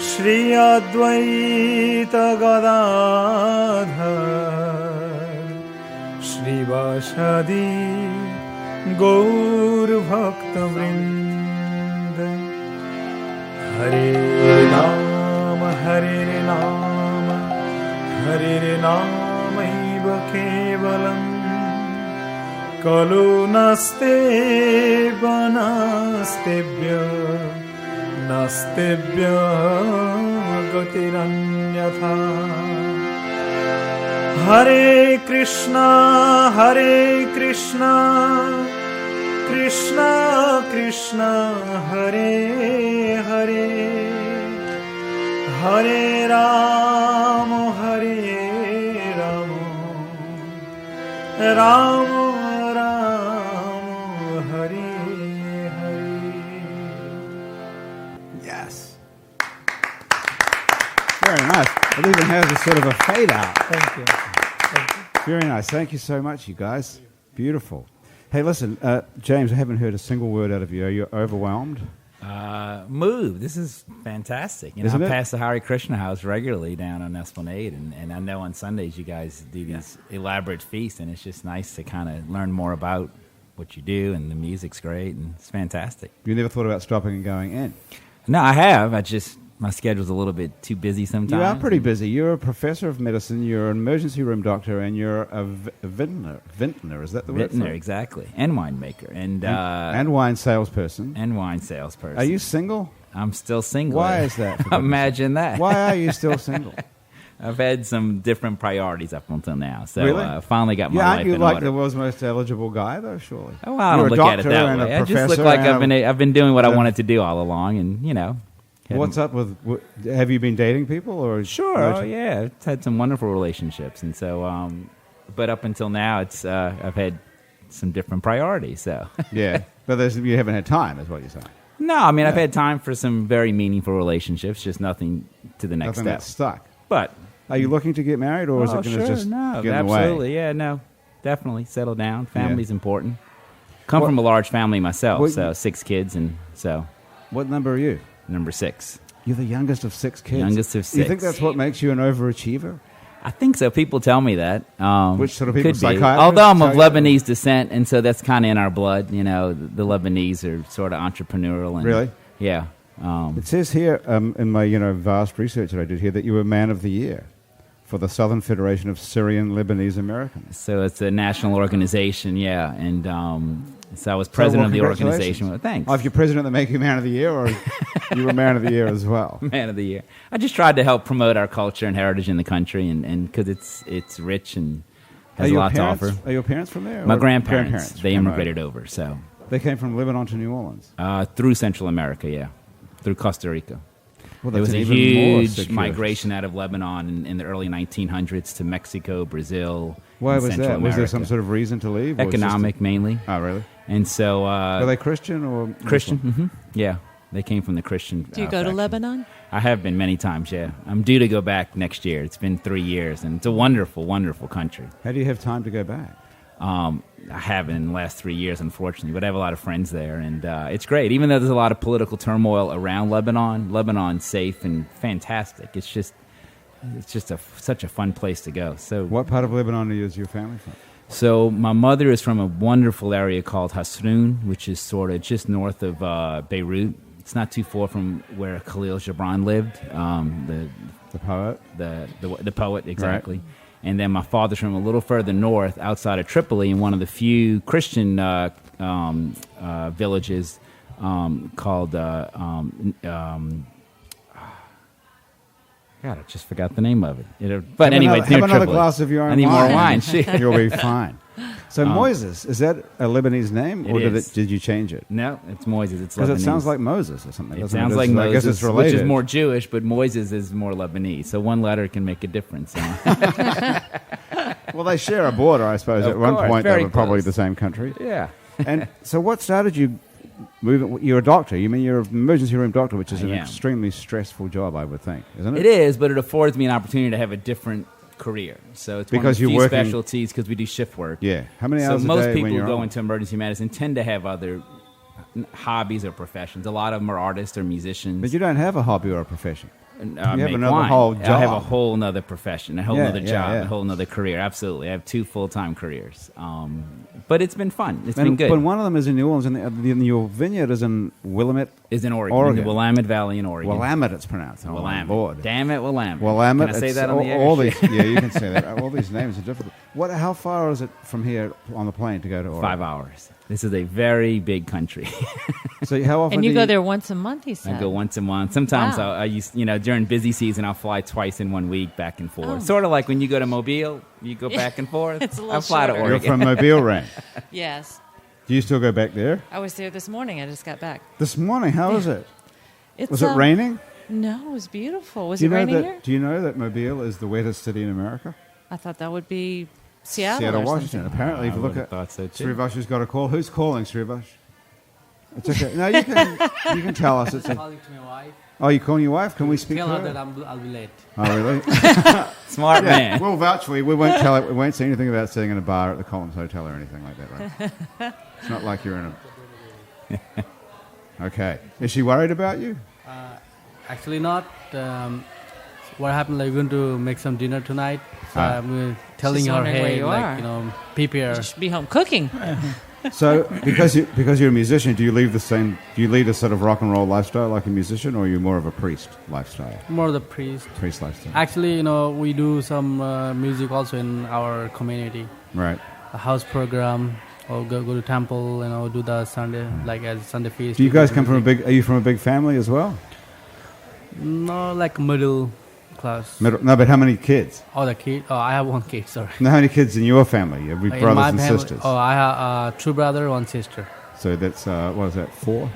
[SPEAKER 4] Shri Advaita Gadadhar Srivashadi Gaur Bhakta Vrinda. Hare Rama Hare Rama Hare Rama Eva Kevalam Kalu naste banastebhya nastebhya gatiranyatha. Hare Krishna Krishna Krishna Hare Hare Hare Rama Rama Hare Hare.
[SPEAKER 1] Yes. Very nice. It even has a sort of a fade out.
[SPEAKER 4] Thank you.
[SPEAKER 1] Very nice. Thank you so much, you guys. Beautiful. Hey, listen, James, I haven't heard a single word out of you. Are you overwhelmed?
[SPEAKER 3] Move. This is fantastic. You know,
[SPEAKER 1] Isn't
[SPEAKER 3] I
[SPEAKER 1] it?
[SPEAKER 3] pass the Hare Krishna house regularly down on Esplanade, and I know on Sundays you guys do these elaborate feasts, and it's just nice to kind of learn more about what you do, and the music's great, and it's fantastic.
[SPEAKER 1] You never thought about stopping and going in?
[SPEAKER 3] No, I have. My schedule's a little bit too busy sometimes.
[SPEAKER 1] You are pretty busy. You're a professor of medicine, you're an emergency room doctor, and you're a vintner. Vintner, is that the word?
[SPEAKER 3] Vintner, exactly. And winemaker.
[SPEAKER 1] And wine salesperson.
[SPEAKER 3] And wine salesperson.
[SPEAKER 1] Are you single?
[SPEAKER 3] I'm still single.
[SPEAKER 1] Why is that? for goodness
[SPEAKER 3] Imagine that.
[SPEAKER 1] sake? Why are you still single?
[SPEAKER 3] I've had some different priorities up until now. So
[SPEAKER 1] Really?
[SPEAKER 3] I finally got my
[SPEAKER 1] Yeah,
[SPEAKER 3] life
[SPEAKER 1] aren't you
[SPEAKER 3] in
[SPEAKER 1] like
[SPEAKER 3] order.
[SPEAKER 1] the world's most eligible guy, though, surely?
[SPEAKER 3] Oh, well, I
[SPEAKER 1] You're
[SPEAKER 3] don't
[SPEAKER 1] a
[SPEAKER 3] look at it
[SPEAKER 1] doctor
[SPEAKER 3] that
[SPEAKER 1] and a
[SPEAKER 3] way. I just look
[SPEAKER 1] professor
[SPEAKER 3] like
[SPEAKER 1] and
[SPEAKER 3] I've been doing what I
[SPEAKER 1] and a-
[SPEAKER 3] wanted to do all along, and you know.
[SPEAKER 1] What's up with... have you been dating people? Or
[SPEAKER 3] Sure. Oh, yeah. I've had some wonderful relationships, and so. But up until now, it's I've had some different priorities. So.
[SPEAKER 1] Yeah, but you haven't had time, is what you're saying.
[SPEAKER 3] No, I mean I've had time for some very meaningful relationships, just nothing to the next
[SPEAKER 1] Nothing
[SPEAKER 3] step.
[SPEAKER 1] that's stuck.
[SPEAKER 3] But
[SPEAKER 1] Are you looking to get married, or is it going to
[SPEAKER 3] sure,
[SPEAKER 1] just
[SPEAKER 3] no,
[SPEAKER 1] get in the way?
[SPEAKER 3] absolutely, yeah, no, definitely settle down. Family's important. Come
[SPEAKER 1] What-
[SPEAKER 3] from a large family myself,
[SPEAKER 1] What-
[SPEAKER 3] so 6 kids, and so
[SPEAKER 1] What number are you?
[SPEAKER 3] number 6.
[SPEAKER 1] You're the youngest of 6 kids.
[SPEAKER 3] Youngest of
[SPEAKER 1] You think
[SPEAKER 3] 6.
[SPEAKER 1] that's what makes you an overachiever?
[SPEAKER 3] I think so. People tell me that.
[SPEAKER 1] Which sort of people?
[SPEAKER 3] Could be.
[SPEAKER 1] Psychiatrists
[SPEAKER 3] Although I'm of
[SPEAKER 1] tell you?
[SPEAKER 3] Lebanese descent, and so that's kind of in our blood. You know, the Lebanese are sort of entrepreneurial. And,
[SPEAKER 1] Really?
[SPEAKER 3] Yeah.
[SPEAKER 1] It says here in my vast research that I did here that you were Man of the Year for the Southern Federation of Syrian Lebanese Americans.
[SPEAKER 3] So it's a national organization, yeah. And so I was president of the organization. Well, thanks.
[SPEAKER 1] Oh, if you're president, they make you Man of the Year, or you were Man of the Year as well?
[SPEAKER 3] Man of the Year. I just tried to help promote our culture and heritage in the country, and because it's rich and has a lot to offer.
[SPEAKER 1] Are your parents from there?
[SPEAKER 3] My
[SPEAKER 1] or
[SPEAKER 3] grandparents, they
[SPEAKER 1] came
[SPEAKER 3] immigrated over, so
[SPEAKER 1] over? They came from Lebanon to New Orleans.
[SPEAKER 3] through Central America, yeah, through Costa Rica.
[SPEAKER 1] Well,
[SPEAKER 3] There
[SPEAKER 1] that's
[SPEAKER 3] was a
[SPEAKER 1] even more
[SPEAKER 3] huge
[SPEAKER 1] circuitous.
[SPEAKER 3] migration out of Lebanon in the early 1900s to Mexico, Brazil.
[SPEAKER 1] Why
[SPEAKER 3] and
[SPEAKER 1] was
[SPEAKER 3] Central
[SPEAKER 1] that? Was there
[SPEAKER 3] America.
[SPEAKER 1] some sort of reason to leave? or was it just
[SPEAKER 3] Economic mainly?
[SPEAKER 1] oh, really?
[SPEAKER 3] And so
[SPEAKER 1] Were they Christian or
[SPEAKER 3] Christian?
[SPEAKER 1] Muslim?
[SPEAKER 3] Yeah, they came from the Christian.
[SPEAKER 2] Do you go to
[SPEAKER 3] faction.
[SPEAKER 2] Lebanon?
[SPEAKER 3] I have been many times. Yeah, I'm due to go back next year. It's been 3 years, and it's a wonderful, wonderful country.
[SPEAKER 1] How do you have time to go back?
[SPEAKER 3] I haven't in the last 3 years, unfortunately, but I have a lot of friends there, and it's great. Even though there's a lot of political turmoil around Lebanon, Lebanon's safe and fantastic. It's just such a fun place to go. So,
[SPEAKER 1] What part of Lebanon is your family from?
[SPEAKER 3] so my mother is from a wonderful area called Hasroun, which is sort of just north of Beirut. It's not too far from where Khalil Gibran lived,
[SPEAKER 1] The poet?
[SPEAKER 3] the poet, exactly. And then my father's from a little further north, outside of Tripoli, in one of the few Christian villages called. God, I just forgot the name of it. But anyway, it's near
[SPEAKER 1] have another
[SPEAKER 3] Tripoli.
[SPEAKER 1] glass of your own
[SPEAKER 3] I need
[SPEAKER 1] wine.
[SPEAKER 3] more wine. Shit.
[SPEAKER 1] You'll be fine. So Moises, is that a Lebanese name, or
[SPEAKER 3] It is.
[SPEAKER 1] did you change it?
[SPEAKER 3] No, it's Moises. It's
[SPEAKER 1] Because
[SPEAKER 3] Lebanese.
[SPEAKER 1] it sounds like Moses or something.
[SPEAKER 3] It
[SPEAKER 1] doesn't
[SPEAKER 3] sounds like
[SPEAKER 1] I
[SPEAKER 3] Moses,
[SPEAKER 1] guess it's
[SPEAKER 3] which
[SPEAKER 1] related.
[SPEAKER 3] is more Jewish, but Moises is more Lebanese. So one letter can make a difference.
[SPEAKER 1] Well, they share a border, I suppose.
[SPEAKER 3] Of
[SPEAKER 1] At one
[SPEAKER 3] course,
[SPEAKER 1] point, they
[SPEAKER 3] very
[SPEAKER 1] were probably
[SPEAKER 3] close.
[SPEAKER 1] the same country.
[SPEAKER 3] Yeah.
[SPEAKER 1] And so, what started you moving? You're a doctor. You mean you're an emergency room doctor, which is
[SPEAKER 3] I
[SPEAKER 1] an
[SPEAKER 3] am.
[SPEAKER 1] extremely stressful job, I would think, isn't it?
[SPEAKER 3] It is, but it affords me an opportunity to have a different career. So it's
[SPEAKER 1] Because
[SPEAKER 3] one of the
[SPEAKER 1] you're
[SPEAKER 3] few
[SPEAKER 1] working-
[SPEAKER 3] specialties because we do shift work.
[SPEAKER 1] Yeah. How many
[SPEAKER 3] So
[SPEAKER 1] hours a
[SPEAKER 3] most
[SPEAKER 1] day when
[SPEAKER 3] people
[SPEAKER 1] you're
[SPEAKER 3] go
[SPEAKER 1] on?
[SPEAKER 3] into emergency medicine tend to have other hobbies or professions. A lot of them are artists or musicians.
[SPEAKER 1] But you don't have a hobby or a profession.
[SPEAKER 3] I
[SPEAKER 1] have
[SPEAKER 3] make
[SPEAKER 1] another
[SPEAKER 3] wine.
[SPEAKER 1] whole
[SPEAKER 3] I have a
[SPEAKER 1] job.
[SPEAKER 3] whole nother profession, a whole
[SPEAKER 1] Yeah,
[SPEAKER 3] nother
[SPEAKER 1] yeah,
[SPEAKER 3] job,
[SPEAKER 1] yeah.
[SPEAKER 3] a whole nother career. Absolutely. I have 2 full-time careers. But it's been fun. It's
[SPEAKER 1] And-
[SPEAKER 3] been good.
[SPEAKER 1] But one of them is in New Orleans, and your vineyard is in Willamette.
[SPEAKER 3] Is in Oregon.
[SPEAKER 1] Oregon.
[SPEAKER 3] In the Willamette Valley in Oregon.
[SPEAKER 1] Willamette, it's pronounced. Oh, my
[SPEAKER 3] Willamette.
[SPEAKER 1] Lord.
[SPEAKER 3] Damn it, Willamette.
[SPEAKER 1] Willamette.
[SPEAKER 3] Can I say
[SPEAKER 1] it's
[SPEAKER 3] that on the air?
[SPEAKER 1] all these, yeah, you can say that. All these names are difficult. How far is it from here on the plane to go to Oregon?
[SPEAKER 3] 5 hours. This is a very big country.
[SPEAKER 1] So how often
[SPEAKER 2] And
[SPEAKER 1] do
[SPEAKER 2] you go there once a month, he said.
[SPEAKER 3] I go once a month. Sometimes
[SPEAKER 2] Wow.
[SPEAKER 3] I used, during busy season, I'll fly twice in 1 week back and forth.
[SPEAKER 2] Oh.
[SPEAKER 3] Sort of like when you go to Mobile, you go back and forth.
[SPEAKER 2] It's a little
[SPEAKER 3] I fly to
[SPEAKER 2] shorter.
[SPEAKER 1] You're
[SPEAKER 3] Oregon.
[SPEAKER 1] from Mobile, Raine.
[SPEAKER 2] Yes.
[SPEAKER 1] Do you still go back there?
[SPEAKER 2] I was there this morning. I just got back.
[SPEAKER 1] This morning, how was it?
[SPEAKER 2] It's,
[SPEAKER 1] Was it raining?
[SPEAKER 2] No, it was beautiful. Was
[SPEAKER 1] Do
[SPEAKER 2] it
[SPEAKER 1] you know
[SPEAKER 2] raining
[SPEAKER 1] that?
[SPEAKER 2] here?
[SPEAKER 1] Do you know that Mobile is the wettest city in America?
[SPEAKER 2] I thought that would be Seattle or
[SPEAKER 1] Washington.
[SPEAKER 2] something.
[SPEAKER 1] Apparently, if you
[SPEAKER 3] I
[SPEAKER 1] look
[SPEAKER 3] would've
[SPEAKER 1] at
[SPEAKER 3] thought so, too.
[SPEAKER 1] Srivash has got a call. Who's calling, Srivash? It's okay. No, you can tell us. It's
[SPEAKER 5] Calling to my wife.
[SPEAKER 1] Oh, you calling your wife? Can we speak
[SPEAKER 5] Tell
[SPEAKER 1] to
[SPEAKER 5] her
[SPEAKER 1] her?
[SPEAKER 5] that I'll be late.
[SPEAKER 1] Oh, really?
[SPEAKER 3] Smart man.
[SPEAKER 1] We'll vouch for you. We won't tell it. We won't say anything about sitting in a bar at the Columns Hotel or anything like that, right? It's not like you're in a. Okay. Is she worried about you?
[SPEAKER 5] Actually, not. What happened? Like, we're going to make some dinner tonight. So I'm telling
[SPEAKER 2] She's
[SPEAKER 5] her,
[SPEAKER 2] wondering where
[SPEAKER 5] hey,
[SPEAKER 2] you
[SPEAKER 5] like,
[SPEAKER 2] are.
[SPEAKER 5] you know, prepare.
[SPEAKER 2] You should be home cooking.
[SPEAKER 1] So, because you're a musician, do you lead a sort of rock and roll lifestyle like a musician, or are you more of a priest lifestyle?
[SPEAKER 5] More the priest.
[SPEAKER 1] Priest lifestyle.
[SPEAKER 5] Actually, you know, we do some music also in our community.
[SPEAKER 1] Right.
[SPEAKER 5] A house program, or go to temple, you know, do the Sunday, like as Sunday feast.
[SPEAKER 1] Do you guys come from are you from a big family as well?
[SPEAKER 5] No, like middle class.
[SPEAKER 1] No, but how many kids?
[SPEAKER 5] Oh, the kid. Oh, I have one kid. Sorry.
[SPEAKER 1] No, how many kids in your family? Have we
[SPEAKER 5] In
[SPEAKER 1] brothers
[SPEAKER 5] my
[SPEAKER 1] and
[SPEAKER 5] family-
[SPEAKER 1] sisters?
[SPEAKER 5] Oh, I have two brother, one sister.
[SPEAKER 1] So that's, what is that, 4?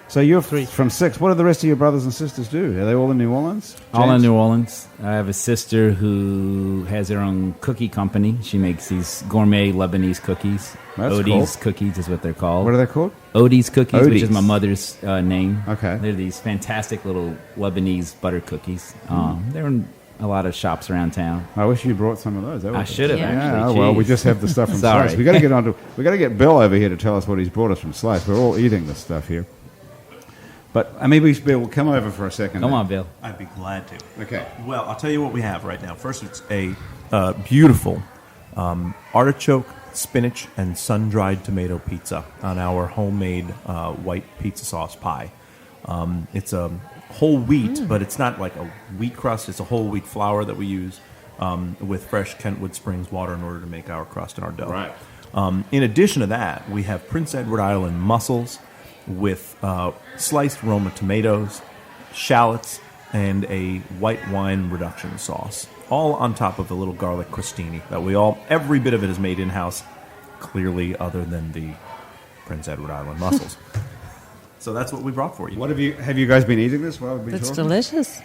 [SPEAKER 1] So you're
[SPEAKER 5] 3.
[SPEAKER 1] from 6. What do the rest of your brothers and sisters do? Are they all in New Orleans?
[SPEAKER 3] All in
[SPEAKER 1] James?
[SPEAKER 3] New Orleans. I have a sister who has her own cookie company. She makes these gourmet Lebanese cookies.
[SPEAKER 1] That's
[SPEAKER 3] Odie's
[SPEAKER 1] cool.
[SPEAKER 3] cookies is what they're called.
[SPEAKER 1] What are they called?
[SPEAKER 3] Odie's cookies, which is
[SPEAKER 1] Odie's.
[SPEAKER 3] my mother's name.
[SPEAKER 1] Okay.
[SPEAKER 3] They're these fantastic little Lebanese butter cookies. They're in a lot of shops around town.
[SPEAKER 1] I wish you brought some of those. That
[SPEAKER 3] I
[SPEAKER 1] would-
[SPEAKER 3] should have
[SPEAKER 2] Yeah.
[SPEAKER 3] actually.
[SPEAKER 1] Yeah, well, we
[SPEAKER 3] Jeez.
[SPEAKER 1] just have the stuff from
[SPEAKER 3] Sorry.
[SPEAKER 1] Slice. We got to get Bill over here to tell us what he's brought us from Slice. We're all eating this stuff here. But maybe Bill will come over for a second.
[SPEAKER 3] Come
[SPEAKER 1] then.
[SPEAKER 3] on, Bill.
[SPEAKER 6] I'd be glad to.
[SPEAKER 1] Okay.
[SPEAKER 6] Well, I'll tell you what we have right now. First, it's a beautiful artichoke, spinach, and sun-dried tomato pizza on our homemade white pizza sauce pie. It's a whole wheat, but it's not like a wheat crust. It's a whole wheat flour that we use with fresh Kentwood Springs water in order to make our crust and our dough.
[SPEAKER 1] Right.
[SPEAKER 6] In addition to that, we have Prince Edward Island mussels with sliced Roma tomatoes, shallots, and a white wine reduction sauce, all on top of a little garlic crostini that every bit of it is made in-house, clearly other than the Prince Edward Island mussels. So that's what we brought for you.
[SPEAKER 1] What have you guys been eating this while we've been
[SPEAKER 2] It's
[SPEAKER 1] talking?
[SPEAKER 2] delicious.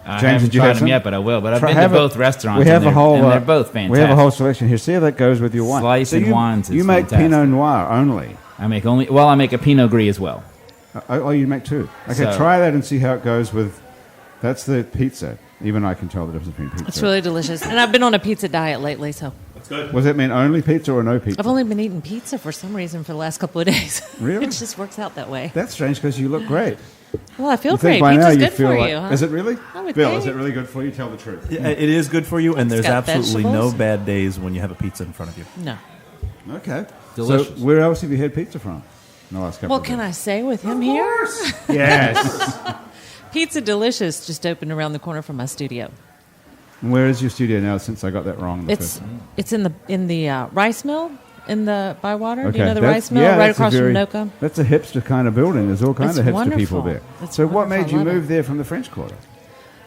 [SPEAKER 3] I
[SPEAKER 1] James,
[SPEAKER 3] haven't
[SPEAKER 1] did you
[SPEAKER 3] tried
[SPEAKER 1] have
[SPEAKER 3] them
[SPEAKER 1] some?
[SPEAKER 3] yet, but I will. But I've
[SPEAKER 1] Try-
[SPEAKER 3] been to
[SPEAKER 1] have a-
[SPEAKER 3] both restaurants.
[SPEAKER 1] We have
[SPEAKER 3] and
[SPEAKER 1] a whole.
[SPEAKER 3] and they're both fantastic.
[SPEAKER 1] We have a whole selection here. See how that goes with your wine.
[SPEAKER 3] Slice and wines is
[SPEAKER 1] You make
[SPEAKER 3] fantastic.
[SPEAKER 1] Pinot Noir only.
[SPEAKER 3] I make a Pinot Gris as well.
[SPEAKER 1] Oh, you make 2. Okay,
[SPEAKER 3] So-
[SPEAKER 1] try that and see how it goes with. That's the pizza. Even I can tell the difference between pizza.
[SPEAKER 2] It's really delicious. And I've been on a pizza diet lately, so
[SPEAKER 6] That's good.
[SPEAKER 1] Was it mean only pizza or no pizza?
[SPEAKER 2] I've only been eating pizza for some reason for the last couple of days.
[SPEAKER 1] Really?
[SPEAKER 2] It just works out that way.
[SPEAKER 1] That's strange because you look great.
[SPEAKER 2] Well, I feel
[SPEAKER 1] You think
[SPEAKER 2] great.
[SPEAKER 1] by now
[SPEAKER 2] Pizza's
[SPEAKER 1] you
[SPEAKER 2] good
[SPEAKER 1] feel
[SPEAKER 2] for
[SPEAKER 1] like.
[SPEAKER 2] you, huh?
[SPEAKER 1] Is it really?
[SPEAKER 2] I would
[SPEAKER 1] Bill,
[SPEAKER 2] think.
[SPEAKER 1] is it really good for you? Tell the truth.
[SPEAKER 6] Yeah, it is good for you, and there's
[SPEAKER 2] got
[SPEAKER 6] absolutely
[SPEAKER 2] vegetables.
[SPEAKER 6] no bad days when you have a pizza in front of you.
[SPEAKER 2] No.
[SPEAKER 1] Okay.
[SPEAKER 3] Delicious.
[SPEAKER 1] So where else have you had pizza from? In the last couple
[SPEAKER 2] Well,
[SPEAKER 1] of
[SPEAKER 2] can
[SPEAKER 1] days?
[SPEAKER 2] I say with him here?
[SPEAKER 1] Yes.
[SPEAKER 2] Pizza Delicious just opened around the corner from my studio.
[SPEAKER 1] And where is your studio now? Since I got that wrong.
[SPEAKER 2] It's in the rice mill in the Bywater.
[SPEAKER 1] Okay.
[SPEAKER 2] Do you know the
[SPEAKER 1] that's-
[SPEAKER 2] rice mill
[SPEAKER 1] yeah,
[SPEAKER 2] right
[SPEAKER 1] that's a
[SPEAKER 2] across
[SPEAKER 1] very-
[SPEAKER 2] from Noka?
[SPEAKER 1] That's a hipster kind of building. There's all kinds
[SPEAKER 2] It's
[SPEAKER 1] of hipster people
[SPEAKER 2] wonderful.
[SPEAKER 1] there.
[SPEAKER 2] It's
[SPEAKER 1] So what
[SPEAKER 2] wonderful.
[SPEAKER 1] made you
[SPEAKER 2] I love
[SPEAKER 1] move
[SPEAKER 2] it.
[SPEAKER 1] there from the French Quarter?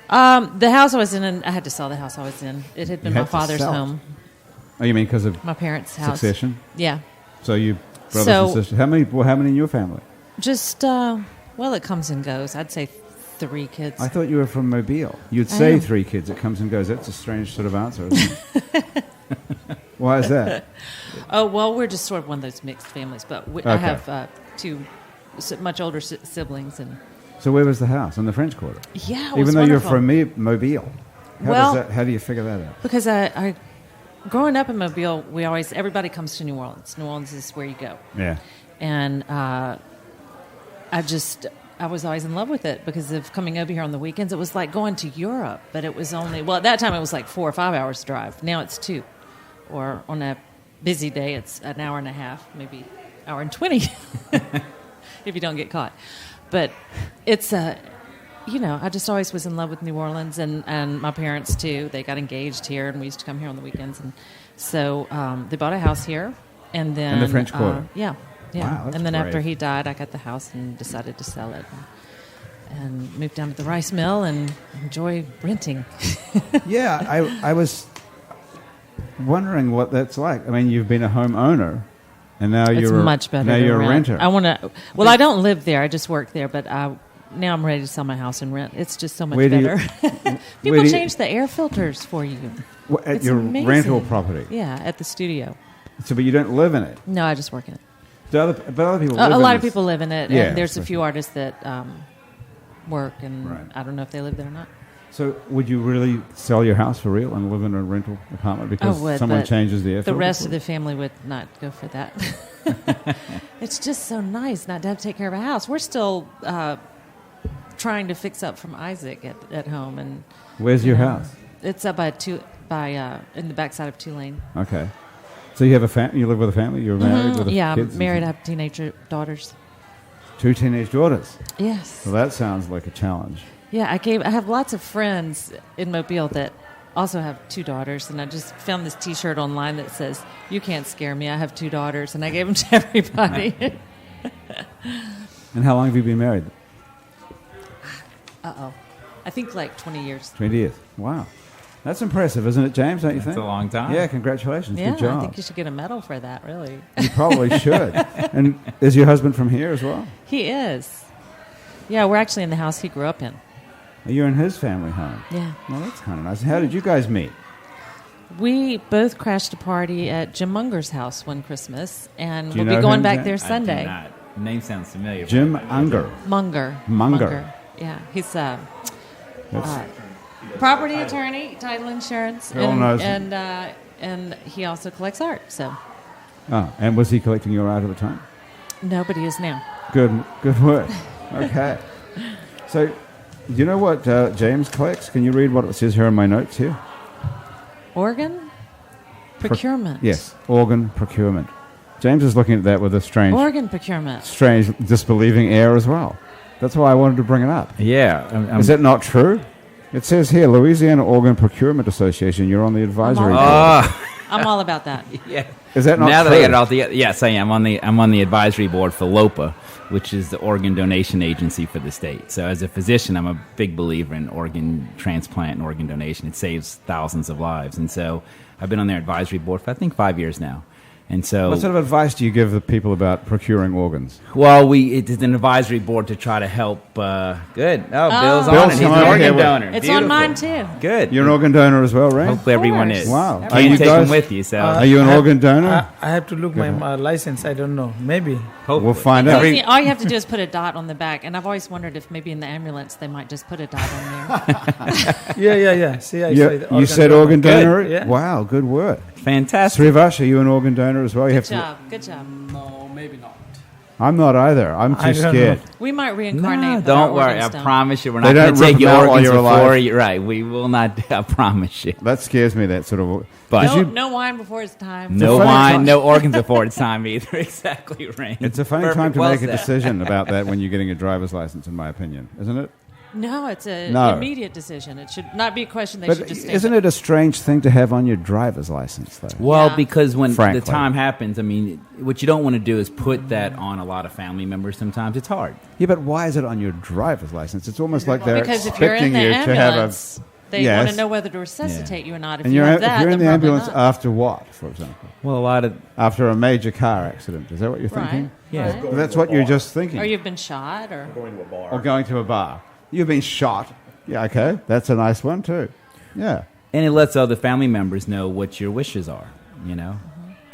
[SPEAKER 2] The house I was in, and I had to sell the house I was in. It had been
[SPEAKER 1] You
[SPEAKER 2] my
[SPEAKER 1] had to
[SPEAKER 2] father's
[SPEAKER 1] sell it.
[SPEAKER 2] home,
[SPEAKER 1] Oh, you mean because of
[SPEAKER 2] my parents' house.
[SPEAKER 1] succession?
[SPEAKER 2] Yeah.
[SPEAKER 1] So you brothers
[SPEAKER 2] So-
[SPEAKER 1] and sisters. How many in your family?
[SPEAKER 2] Just, well, it comes and goes. I'd say 3 kids.
[SPEAKER 1] I thought you were from Mobile. You'd
[SPEAKER 2] I
[SPEAKER 1] say
[SPEAKER 2] am.
[SPEAKER 1] 3 kids. It comes and goes. That's a strange sort of answer, isn't it? Why is that?
[SPEAKER 2] Oh, well, we're just sort of one of those mixed families. But I
[SPEAKER 1] Okay.
[SPEAKER 2] have 2 much older siblings. And
[SPEAKER 1] So where was the house? In the French Quarter?
[SPEAKER 2] yeah, it
[SPEAKER 1] Even
[SPEAKER 2] was
[SPEAKER 1] though
[SPEAKER 2] wonderful.
[SPEAKER 1] you're from Mobile.
[SPEAKER 2] Well-
[SPEAKER 1] How do you figure that out?
[SPEAKER 2] Because I growing up in Mobile, everybody comes to New Orleans. New Orleans is where you go.
[SPEAKER 1] Yeah.
[SPEAKER 2] And I was always in love with it because of coming over here on the weekends. It was like going to Europe, but it was only, well, at that time it was like 4 or 5 hours drive. Now it's 2. Or on a busy day, it's an hour and a half, maybe hour and 20 if you don't get caught. But it's I just always was in love with New Orleans, and my parents too. They got engaged here, and we used to come here on the weekends. And so they bought a house here, and then
[SPEAKER 1] In the French Quarter?
[SPEAKER 2] Yeah.
[SPEAKER 1] Wow, that's
[SPEAKER 2] and then
[SPEAKER 1] brave.
[SPEAKER 2] after he died, I got the house and decided to sell it, and moved down to the rice mill and enjoy renting.
[SPEAKER 1] Yeah, I was wondering what that's like. I mean, you've been a homeowner, and now
[SPEAKER 2] It's
[SPEAKER 1] you're
[SPEAKER 2] much better.
[SPEAKER 1] Now
[SPEAKER 2] to
[SPEAKER 1] you're a
[SPEAKER 2] rent.
[SPEAKER 1] renter.
[SPEAKER 2] I want to. Well, I don't live there. I just work there, but now I'm ready to sell my house and rent. It's just so much
[SPEAKER 1] Where do you-
[SPEAKER 2] better.
[SPEAKER 1] where
[SPEAKER 2] People
[SPEAKER 1] do you-
[SPEAKER 2] change the air filters for you.
[SPEAKER 1] At
[SPEAKER 2] It's
[SPEAKER 1] your
[SPEAKER 2] amazing.
[SPEAKER 1] rental property.
[SPEAKER 2] Yeah, at the studio.
[SPEAKER 1] So, but you don't live in it.
[SPEAKER 2] No, I just work in it.
[SPEAKER 1] But other people.
[SPEAKER 2] A
[SPEAKER 1] live in
[SPEAKER 2] lot of
[SPEAKER 1] this.
[SPEAKER 2] people live in it,
[SPEAKER 1] Yeah,
[SPEAKER 2] and there's a
[SPEAKER 1] especially.
[SPEAKER 2] few artists that work, and
[SPEAKER 1] Right.
[SPEAKER 2] I don't know if they live there or not.
[SPEAKER 1] So would you really sell your house for real and live in a rental apartment because
[SPEAKER 2] would,
[SPEAKER 1] someone
[SPEAKER 2] but
[SPEAKER 1] changes the air
[SPEAKER 2] The
[SPEAKER 1] filter
[SPEAKER 2] rest
[SPEAKER 1] for
[SPEAKER 2] of
[SPEAKER 1] you?
[SPEAKER 2] the family would not go for that. It's just so nice not to have to take care of a house. We're still trying to fix up from Isaac at home, and
[SPEAKER 1] Where's your house?
[SPEAKER 2] it's up in the backside of Tulane.
[SPEAKER 1] Okay. So you have a family? You live with a family? You're married with
[SPEAKER 2] Yeah,
[SPEAKER 1] kids?
[SPEAKER 2] I'm married. I have teenage daughters.
[SPEAKER 1] 2 teenage daughters.
[SPEAKER 2] Yes.
[SPEAKER 1] Well, that sounds like a challenge.
[SPEAKER 2] Yeah, I have lots of friends in Mobile that also have 2 daughters, and I just found this T-shirt online that says, "You can't scare me. I have 2 daughters," and I gave them to everybody.
[SPEAKER 1] And how long have you been married?
[SPEAKER 2] I think like 20 years.
[SPEAKER 1] 20 years. Wow. That's impressive, isn't it, James? Don't you think?
[SPEAKER 3] That's a long time.
[SPEAKER 1] Yeah, congratulations.
[SPEAKER 2] Yeah,
[SPEAKER 1] Good job.
[SPEAKER 2] I think you should get a medal for that. Really,
[SPEAKER 1] You probably should. And is your husband from here as well?
[SPEAKER 2] he is. Yeah, we're actually in the house he grew up in.
[SPEAKER 1] You're in his family home.
[SPEAKER 2] Yeah,
[SPEAKER 1] Well, that's kind of nice. How did you guys meet?
[SPEAKER 2] we both crashed a party at Jim Munger's house one Christmas, and
[SPEAKER 1] Do you
[SPEAKER 2] we'll
[SPEAKER 1] know
[SPEAKER 2] be going
[SPEAKER 1] him,
[SPEAKER 2] back
[SPEAKER 1] Jan?
[SPEAKER 2] there
[SPEAKER 3] I do
[SPEAKER 2] Sunday.
[SPEAKER 3] not. Name sounds familiar. but
[SPEAKER 1] Jim
[SPEAKER 3] I don't know.
[SPEAKER 1] Unger.
[SPEAKER 2] Munger. Yeah, he's property attorney, title insurance,
[SPEAKER 1] Everyone knows him.
[SPEAKER 2] and he also collects art. So
[SPEAKER 1] Oh, and was he collecting your art at the time?
[SPEAKER 2] nobody is now.
[SPEAKER 1] Good work. Okay. So, do you know what James collects? Can you read what it says here in my notes here?
[SPEAKER 2] Organ procurement.
[SPEAKER 1] Yes, organ procurement. James is looking at that with a strange disbelieving air as well. That's why I wanted to bring it up.
[SPEAKER 3] Yeah.
[SPEAKER 1] Is that not true? It says here, Louisiana Organ Procurement Association. You're on the advisory board.
[SPEAKER 2] I'm all about that.
[SPEAKER 3] Yeah.
[SPEAKER 1] Is that not
[SPEAKER 3] now
[SPEAKER 1] true?
[SPEAKER 3] that I got it all together? Yes, I am. I'm on the advisory board for LOPA, which is the organ donation agency for the state. So as a physician, I'm a big believer in organ transplant and organ donation. It saves thousands of lives. And so I've been on their advisory board for, I think, 5 years now. And so,
[SPEAKER 1] What sort of advice do you give the people about procuring organs?
[SPEAKER 3] well, it is an advisory board to try to help. Good. Oh, Bill's
[SPEAKER 1] Bill's
[SPEAKER 3] on it. He's
[SPEAKER 1] come
[SPEAKER 3] an
[SPEAKER 1] over
[SPEAKER 3] organ
[SPEAKER 1] here with-
[SPEAKER 3] donor.
[SPEAKER 2] It's
[SPEAKER 3] Beautiful.
[SPEAKER 2] on mine too.
[SPEAKER 3] Good.
[SPEAKER 1] You're an organ donor as well, right?
[SPEAKER 3] Hopefully everyone
[SPEAKER 2] course.
[SPEAKER 3] is.
[SPEAKER 1] Wow.
[SPEAKER 3] Can't
[SPEAKER 1] Are you
[SPEAKER 3] take
[SPEAKER 1] guys-
[SPEAKER 3] them with you, so
[SPEAKER 1] Are you an organ donor?
[SPEAKER 4] I have to look my license. I don't know. Maybe.
[SPEAKER 3] hopefully.
[SPEAKER 1] We'll find out.
[SPEAKER 2] All you have to do is put a dot on the back, and I've always wondered if maybe in the ambulance they might just put a dot on there.
[SPEAKER 4] Yeah. See, I say the
[SPEAKER 1] You said organ
[SPEAKER 4] donor.
[SPEAKER 1] donor?
[SPEAKER 4] Yeah.
[SPEAKER 1] Wow, good work.
[SPEAKER 3] Fantastic.
[SPEAKER 1] Srivash, are you an organ donor as well? You
[SPEAKER 2] Good job. Good job.
[SPEAKER 5] No, maybe not.
[SPEAKER 1] I'm not either. I'm too
[SPEAKER 4] I don't
[SPEAKER 1] scared.
[SPEAKER 2] We might reincarnate.
[SPEAKER 3] No,
[SPEAKER 2] with
[SPEAKER 3] don't
[SPEAKER 2] our
[SPEAKER 3] worry.
[SPEAKER 2] organs
[SPEAKER 3] I
[SPEAKER 2] done.
[SPEAKER 3] promise you, we're
[SPEAKER 1] They
[SPEAKER 3] not going
[SPEAKER 1] don't
[SPEAKER 3] to take
[SPEAKER 1] rip
[SPEAKER 3] your
[SPEAKER 1] them out while
[SPEAKER 3] organs
[SPEAKER 1] you're
[SPEAKER 3] before
[SPEAKER 1] alive.
[SPEAKER 3] you. Right, we will not. I promise you.
[SPEAKER 1] That scares me, that sort of...
[SPEAKER 3] But
[SPEAKER 1] Did you-
[SPEAKER 2] No wine before it's time.
[SPEAKER 3] no
[SPEAKER 1] funny
[SPEAKER 3] wine,
[SPEAKER 1] time.
[SPEAKER 3] no organs before it's time either. Exactly, Raine.
[SPEAKER 1] It's a funny
[SPEAKER 3] Perfect.
[SPEAKER 1] time to
[SPEAKER 3] Well
[SPEAKER 1] make a
[SPEAKER 3] said.
[SPEAKER 1] decision about that when you're getting a driver's license, in my opinion, isn't it?
[SPEAKER 2] No, it's an
[SPEAKER 1] No.
[SPEAKER 2] immediate decision. It should not be a question they
[SPEAKER 1] But
[SPEAKER 2] should just stand
[SPEAKER 1] isn't
[SPEAKER 2] up.
[SPEAKER 1] it a strange thing to have on your driver's license, though?
[SPEAKER 3] Well,
[SPEAKER 2] Yeah.
[SPEAKER 3] because when
[SPEAKER 1] Frankly.
[SPEAKER 3] the time happens, I mean, what you don't want to do is put that on a lot of family members. Sometimes it's hard.
[SPEAKER 1] Yeah, but why is it on your driver's license? It's almost like they're
[SPEAKER 2] Because if you're in
[SPEAKER 1] expecting
[SPEAKER 2] the
[SPEAKER 1] you to have a...
[SPEAKER 2] ambulance, they
[SPEAKER 1] Yes.
[SPEAKER 2] want to know whether to resuscitate you or not. If
[SPEAKER 1] And
[SPEAKER 2] you
[SPEAKER 1] you're,
[SPEAKER 2] have that,
[SPEAKER 1] if you're in
[SPEAKER 2] then
[SPEAKER 1] the
[SPEAKER 2] probably
[SPEAKER 1] ambulance
[SPEAKER 2] not.
[SPEAKER 1] after what, for example?
[SPEAKER 3] Well, a lot of
[SPEAKER 1] After a major car accident. Is that what you're thinking?
[SPEAKER 2] Right.
[SPEAKER 3] yeah.
[SPEAKER 2] Right.
[SPEAKER 1] That's what you're just thinking.
[SPEAKER 2] Or you've been shot, or
[SPEAKER 1] Or going to a bar. You've been shot. Yeah, okay. That's a nice one, too. Yeah.
[SPEAKER 3] And it lets other family members know what your wishes are. You know,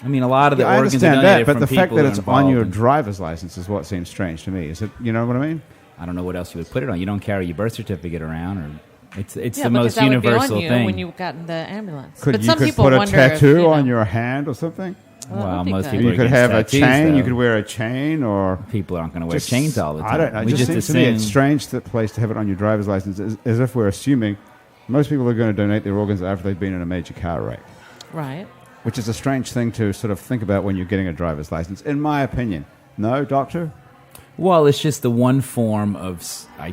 [SPEAKER 3] I mean, a lot of the
[SPEAKER 1] Yeah, I
[SPEAKER 3] organs are
[SPEAKER 1] understand
[SPEAKER 3] donated
[SPEAKER 1] that, but
[SPEAKER 3] from
[SPEAKER 1] the fact
[SPEAKER 3] people
[SPEAKER 1] that
[SPEAKER 3] who
[SPEAKER 1] it's
[SPEAKER 3] are
[SPEAKER 1] on
[SPEAKER 3] involved
[SPEAKER 1] your
[SPEAKER 3] in-
[SPEAKER 1] driver's license is what seems strange to me. Is it? You know what I mean?
[SPEAKER 3] I don't know what else you would put it on. You don't carry your birth certificate around, or it's
[SPEAKER 2] yeah,
[SPEAKER 3] the
[SPEAKER 2] because
[SPEAKER 3] most
[SPEAKER 2] that would be
[SPEAKER 3] universal
[SPEAKER 2] on you
[SPEAKER 3] thing.
[SPEAKER 2] when you got in the ambulance.
[SPEAKER 1] Could
[SPEAKER 2] but
[SPEAKER 1] you
[SPEAKER 2] some
[SPEAKER 1] could
[SPEAKER 2] people
[SPEAKER 1] put a
[SPEAKER 2] wonder
[SPEAKER 1] tattoo
[SPEAKER 2] if, you know,
[SPEAKER 1] on your hand or something?
[SPEAKER 2] Well, that
[SPEAKER 3] well,
[SPEAKER 2] would be
[SPEAKER 3] most
[SPEAKER 2] good.
[SPEAKER 3] people
[SPEAKER 1] You
[SPEAKER 3] are
[SPEAKER 1] could
[SPEAKER 3] against
[SPEAKER 1] have a
[SPEAKER 3] tattoos,
[SPEAKER 1] chain.
[SPEAKER 3] though.
[SPEAKER 1] You could wear a chain, or
[SPEAKER 3] People aren't going to wear
[SPEAKER 1] just-
[SPEAKER 3] chains all the time.
[SPEAKER 1] I don't know. It
[SPEAKER 3] We
[SPEAKER 1] just seems to me it's
[SPEAKER 3] assume-
[SPEAKER 1] strange that place to have it on your driver's license, as if we're assuming most people are going to donate their organs after they've been in a major car wreck,
[SPEAKER 2] Right.
[SPEAKER 1] which is a strange thing to sort of think about when you're getting a driver's license, in my opinion. No, doctor?
[SPEAKER 3] Well, it's just the one form of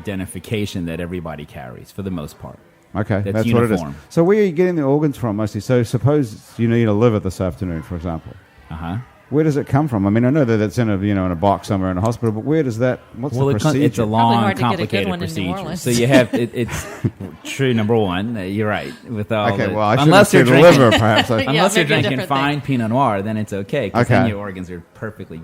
[SPEAKER 3] identification that everybody carries for the most part.
[SPEAKER 1] Okay,
[SPEAKER 3] That's
[SPEAKER 1] that's
[SPEAKER 3] uniform.
[SPEAKER 1] what it is. So where are you getting the organs from mostly? So suppose you need a liver this afternoon, for example.
[SPEAKER 3] Uh huh.
[SPEAKER 1] Where does it come from? I mean, I know that it's in a box somewhere in a hospital, but where does that? What's the procedure?
[SPEAKER 3] it's a
[SPEAKER 2] Probably
[SPEAKER 3] long,
[SPEAKER 2] hard to get a good
[SPEAKER 3] complicated
[SPEAKER 2] one in New
[SPEAKER 3] procedure.
[SPEAKER 2] Orleans.
[SPEAKER 3] So you have it's true. Number one, you're right. With all
[SPEAKER 1] Okay,
[SPEAKER 3] the,
[SPEAKER 1] well, I should
[SPEAKER 3] unless
[SPEAKER 1] have
[SPEAKER 3] you're
[SPEAKER 1] said
[SPEAKER 3] drinking,
[SPEAKER 1] liver, perhaps.
[SPEAKER 2] Yeah,
[SPEAKER 3] unless you're
[SPEAKER 2] maybe a
[SPEAKER 3] drinking
[SPEAKER 2] different
[SPEAKER 3] fine
[SPEAKER 2] thing.
[SPEAKER 3] Pinot Noir, then it's okay. Because
[SPEAKER 1] Okay.
[SPEAKER 3] then your organs are perfectly,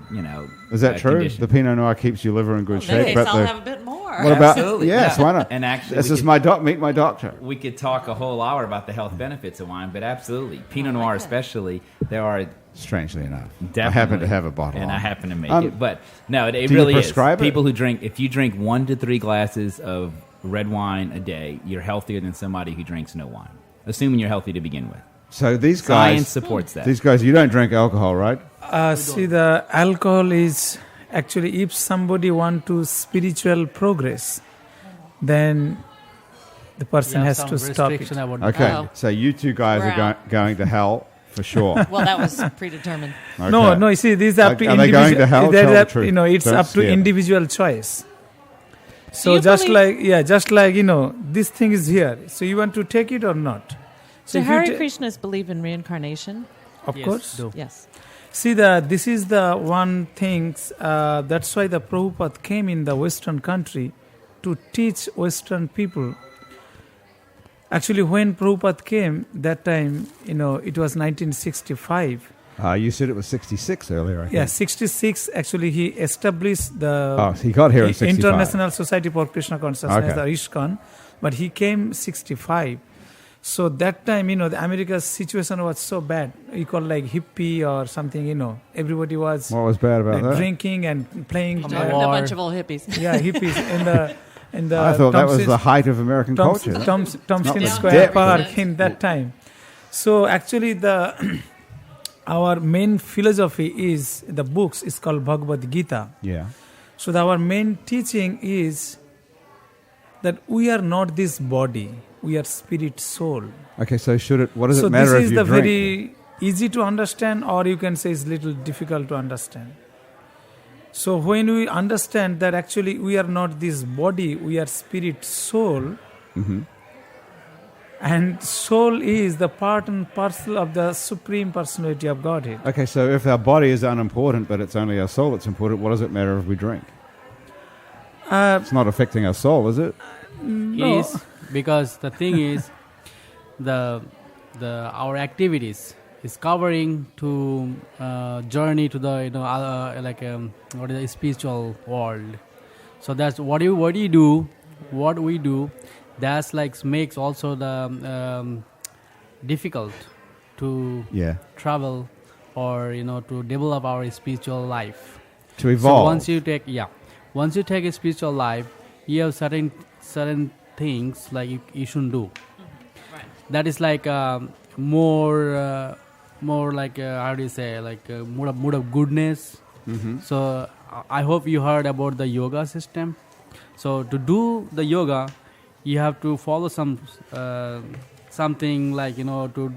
[SPEAKER 1] Is that true?
[SPEAKER 3] conditioned.
[SPEAKER 1] The Pinot Noir keeps your liver in good
[SPEAKER 2] In
[SPEAKER 1] shape.
[SPEAKER 2] case
[SPEAKER 1] but
[SPEAKER 2] I'll
[SPEAKER 1] the-
[SPEAKER 2] have a bit more.
[SPEAKER 1] what about?
[SPEAKER 3] Absolutely,
[SPEAKER 1] Yes,
[SPEAKER 3] yeah.
[SPEAKER 1] why not?
[SPEAKER 3] And actually,
[SPEAKER 1] this
[SPEAKER 3] we
[SPEAKER 1] is
[SPEAKER 3] could-
[SPEAKER 1] my meet my doctor.
[SPEAKER 3] We could talk a whole hour about the health benefits of wine, but absolutely, Pinot Noir especially, there are
[SPEAKER 1] Strangely enough,
[SPEAKER 3] definitely.
[SPEAKER 1] I happen to have a bottle,
[SPEAKER 3] and
[SPEAKER 1] on.
[SPEAKER 3] I happen to make
[SPEAKER 1] Um,
[SPEAKER 3] it. But no, it
[SPEAKER 1] do you
[SPEAKER 3] really is.
[SPEAKER 1] prescribe it?
[SPEAKER 3] People who drink, if you drink 1 to 3 glasses of red wine a day, you're healthier than somebody who drinks no wine, assuming you're healthy to begin with.
[SPEAKER 1] So these
[SPEAKER 3] Science
[SPEAKER 1] guys,
[SPEAKER 3] supports that.
[SPEAKER 1] these guys, you don't drink alcohol, right?
[SPEAKER 4] See, the alcohol is actually, if somebody want to spiritual progress, then the person
[SPEAKER 5] You have
[SPEAKER 4] has
[SPEAKER 5] some
[SPEAKER 4] to stop it.
[SPEAKER 5] restriction about
[SPEAKER 1] Okay,
[SPEAKER 2] Oh.
[SPEAKER 1] so you two guys
[SPEAKER 2] We're
[SPEAKER 1] are
[SPEAKER 2] out.
[SPEAKER 1] going to hell for sure.
[SPEAKER 2] Well, that was predetermined.
[SPEAKER 1] Okay.
[SPEAKER 4] No, you see, these are up to
[SPEAKER 1] Are they going to hell?
[SPEAKER 4] they're
[SPEAKER 1] Tell the
[SPEAKER 4] up-
[SPEAKER 1] truth.
[SPEAKER 4] it's
[SPEAKER 1] Don't
[SPEAKER 4] up to
[SPEAKER 1] scare them.
[SPEAKER 4] individual choice. So
[SPEAKER 2] you
[SPEAKER 4] just
[SPEAKER 2] believe-
[SPEAKER 4] just like this thing is here. So you want to take it or not?
[SPEAKER 2] So
[SPEAKER 4] if you
[SPEAKER 2] Hare
[SPEAKER 4] ta-
[SPEAKER 2] Krishnas believe in reincarnation?
[SPEAKER 4] Of
[SPEAKER 5] Yes,
[SPEAKER 4] course.
[SPEAKER 5] do.
[SPEAKER 2] Yes.
[SPEAKER 4] See, this is the one thing. That's why the Prabhupada came in the Western country to teach Western people. Actually, when Prabhupada came, that time, it was 1965.
[SPEAKER 1] You said it was 66 earlier, I think.
[SPEAKER 4] Yeah, 66. Actually, he established the
[SPEAKER 1] Oh, he got here in 65.
[SPEAKER 4] International Society for Krishna Consciousness,
[SPEAKER 1] Okay.
[SPEAKER 4] the ISKCON, but he came 65. So that time, the America's situation was so bad. You call like hippie or something, everybody was
[SPEAKER 1] What was bad about that?
[SPEAKER 4] drinking and playing.
[SPEAKER 5] Oh,
[SPEAKER 2] A
[SPEAKER 5] my War.
[SPEAKER 2] bunch of old hippies.
[SPEAKER 4] Yeah, hippies in the
[SPEAKER 1] I thought that was
[SPEAKER 4] Thompson-
[SPEAKER 1] the height of American culture.
[SPEAKER 4] Thompson
[SPEAKER 1] the
[SPEAKER 4] Square
[SPEAKER 1] depth of
[SPEAKER 4] Park
[SPEAKER 2] it.
[SPEAKER 4] in that time. So actually, our main philosophy is the books is called Bhagavad Gita.
[SPEAKER 1] Yeah.
[SPEAKER 4] So our main teaching is that we are not this body; we are spirit, soul.
[SPEAKER 1] Okay, so what does
[SPEAKER 4] So
[SPEAKER 1] it matter
[SPEAKER 4] this
[SPEAKER 1] if
[SPEAKER 4] is
[SPEAKER 1] you
[SPEAKER 4] the
[SPEAKER 1] drink?
[SPEAKER 4] very easy to understand, or you can say it's little difficult to understand. So when we understand that actually we are not this body, we are spirit, soul,
[SPEAKER 1] Mhm.
[SPEAKER 4] and soul is the part and parcel of the Supreme Personality of Godhead.
[SPEAKER 1] Okay, so if our body is unimportant, but it's only our soul that's important, what does it matter if we drink? It's not affecting our soul, is it?
[SPEAKER 4] No.
[SPEAKER 5] Is because the thing is, the our activities is covering to journey to the what is the spiritual world. So that's what we do. That's like makes also the difficult to
[SPEAKER 1] Yeah.
[SPEAKER 5] travel or to develop our spiritual life.
[SPEAKER 1] To evolve.
[SPEAKER 5] So once you take a spiritual life, you have certain things like you shouldn't do.
[SPEAKER 2] Right.
[SPEAKER 5] That is like more like how do you say, like mood of goodness.
[SPEAKER 1] Mhm.
[SPEAKER 5] So I hope you heard about the yoga system. So to do the yoga, you have to follow something like to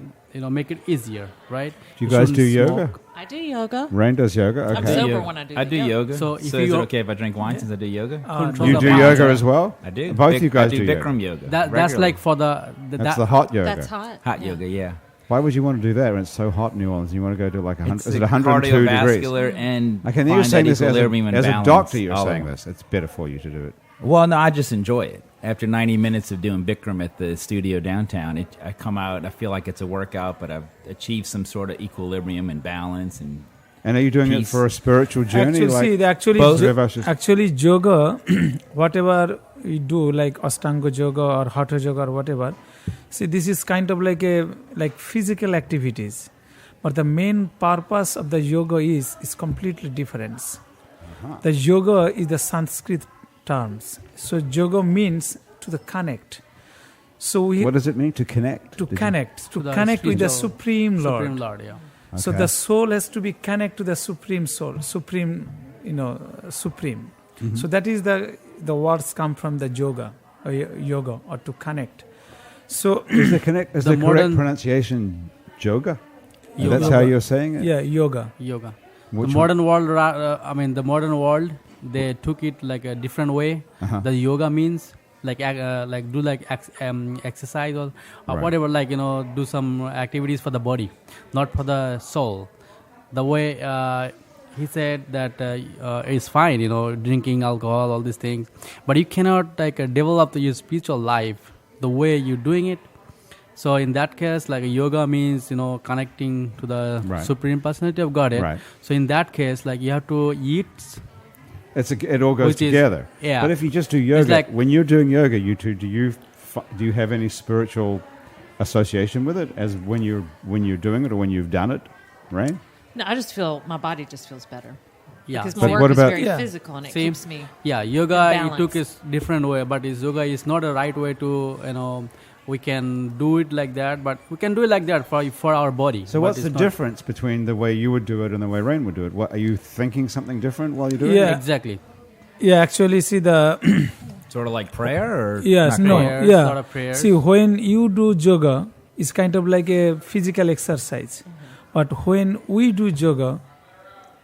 [SPEAKER 5] make it easier, right?
[SPEAKER 1] Do you guys
[SPEAKER 5] shouldn't
[SPEAKER 1] do yoga?
[SPEAKER 5] smoke.
[SPEAKER 2] I do yoga.
[SPEAKER 1] Rain does yoga?
[SPEAKER 2] I'm
[SPEAKER 1] Okay.
[SPEAKER 2] sober when I do
[SPEAKER 3] I do yoga.
[SPEAKER 5] So
[SPEAKER 3] So,
[SPEAKER 5] if
[SPEAKER 3] is
[SPEAKER 5] you-
[SPEAKER 3] it okay if I drink wine since I do yoga?
[SPEAKER 5] Control
[SPEAKER 1] You
[SPEAKER 5] the
[SPEAKER 1] do
[SPEAKER 5] power.
[SPEAKER 1] yoga as well?
[SPEAKER 3] I do.
[SPEAKER 1] Both you guys
[SPEAKER 3] I do
[SPEAKER 1] do
[SPEAKER 3] Bikram
[SPEAKER 1] yoga.
[SPEAKER 3] yoga.
[SPEAKER 5] That's
[SPEAKER 3] regularly.
[SPEAKER 5] like for
[SPEAKER 1] That's the hot yoga.
[SPEAKER 2] That's hot.
[SPEAKER 3] hot
[SPEAKER 2] Yeah.
[SPEAKER 3] yoga. Yeah.
[SPEAKER 1] Why would you want to do that when it's so hot in New Orleans? You want to go to like 100,
[SPEAKER 3] It's
[SPEAKER 1] is it
[SPEAKER 3] the
[SPEAKER 1] 102 degrees?
[SPEAKER 3] cardiovascular and
[SPEAKER 1] Okay, now you're
[SPEAKER 3] find
[SPEAKER 1] saying
[SPEAKER 3] that
[SPEAKER 1] this as
[SPEAKER 3] equilibrium and
[SPEAKER 1] a
[SPEAKER 3] balance
[SPEAKER 1] doctor. You're
[SPEAKER 3] all at
[SPEAKER 1] saying
[SPEAKER 3] once.
[SPEAKER 1] this. It's better for you to do it.
[SPEAKER 3] Well, no, I just enjoy it. After 90 minutes of doing Bikram at the studio downtown, I come out, I feel like it's a workout, but I've achieved some sort of equilibrium and balance.
[SPEAKER 1] And are you doing it
[SPEAKER 3] Peace.
[SPEAKER 1] for a spiritual journey?
[SPEAKER 4] Actually, yoga, whatever we do, like Ashtanga yoga or Hatha yoga or whatever. See, this is kind of like physical activities, but the main purpose of the yoga is completely different.
[SPEAKER 1] Uh-huh.
[SPEAKER 4] The yoga is the Sanskrit terms. So yoga means to the connect. So
[SPEAKER 1] what does it mean to connect?
[SPEAKER 4] to
[SPEAKER 1] Did you-
[SPEAKER 4] connect
[SPEAKER 5] To the
[SPEAKER 4] with the
[SPEAKER 5] spiritual-
[SPEAKER 4] Supreme Lord.
[SPEAKER 5] Supreme Lord, yeah.
[SPEAKER 4] So
[SPEAKER 1] Okay.
[SPEAKER 4] the soul has to be connected to the Supreme Soul, Supreme.
[SPEAKER 1] Mm-hmm.
[SPEAKER 4] So that is the words come from the yoga or to connect. So
[SPEAKER 1] Is the
[SPEAKER 5] The
[SPEAKER 1] correct
[SPEAKER 5] modern-
[SPEAKER 1] pronunciation yoga? And
[SPEAKER 4] Yoga.
[SPEAKER 1] that's how you're saying it?
[SPEAKER 4] yeah, yoga.
[SPEAKER 5] Yoga.
[SPEAKER 1] Which
[SPEAKER 5] The modern world, the modern world, they took it like a different way.
[SPEAKER 1] Uh-huh.
[SPEAKER 5] The yoga means like do exercise or
[SPEAKER 1] Right.
[SPEAKER 5] whatever, do some activities for the body, not for the soul. The way he said that it's fine, drinking alcohol, all these things, but you cannot develop your spiritual life the way you're doing it. So in that case, like yoga means connecting to the
[SPEAKER 1] Right.
[SPEAKER 5] Supreme Personality of Godhead.
[SPEAKER 1] Right.
[SPEAKER 5] So in that case, like you have to eat.
[SPEAKER 1] It all goes
[SPEAKER 5] Which is-
[SPEAKER 1] together.
[SPEAKER 5] yeah.
[SPEAKER 1] But if you just do yoga,
[SPEAKER 5] like-
[SPEAKER 1] when you're doing yoga, you two, do you have any spiritual association with it as when you're doing it or when you've done it, right?
[SPEAKER 2] No, I just feel my body just feels better.
[SPEAKER 5] Yeah.
[SPEAKER 2] Because
[SPEAKER 1] But
[SPEAKER 2] my
[SPEAKER 1] what
[SPEAKER 2] work is
[SPEAKER 1] about-
[SPEAKER 2] very
[SPEAKER 4] Yeah.
[SPEAKER 2] physical and it
[SPEAKER 5] Same.
[SPEAKER 2] keeps me.
[SPEAKER 5] Yeah, yoga
[SPEAKER 2] in
[SPEAKER 5] it took
[SPEAKER 2] balance.
[SPEAKER 5] its different way, but yoga is not a right way to we can do it like that, but we can do it like that for our body.
[SPEAKER 1] So
[SPEAKER 5] but
[SPEAKER 1] what's
[SPEAKER 5] it's
[SPEAKER 1] the
[SPEAKER 5] not-
[SPEAKER 1] difference between the way you would do it and the way Raine would do it? What, are you thinking something different while you're doing
[SPEAKER 4] Yeah.
[SPEAKER 1] it?
[SPEAKER 5] Exactly.
[SPEAKER 4] Yeah, actually, see the
[SPEAKER 3] Sort of like prayer, or
[SPEAKER 4] yes,
[SPEAKER 3] not
[SPEAKER 4] no,
[SPEAKER 3] quite?
[SPEAKER 5] Prayers,
[SPEAKER 4] yeah.
[SPEAKER 5] lot of prayers.
[SPEAKER 4] See, when you do yoga, it's kind of like a physical exercise. But when we do yoga,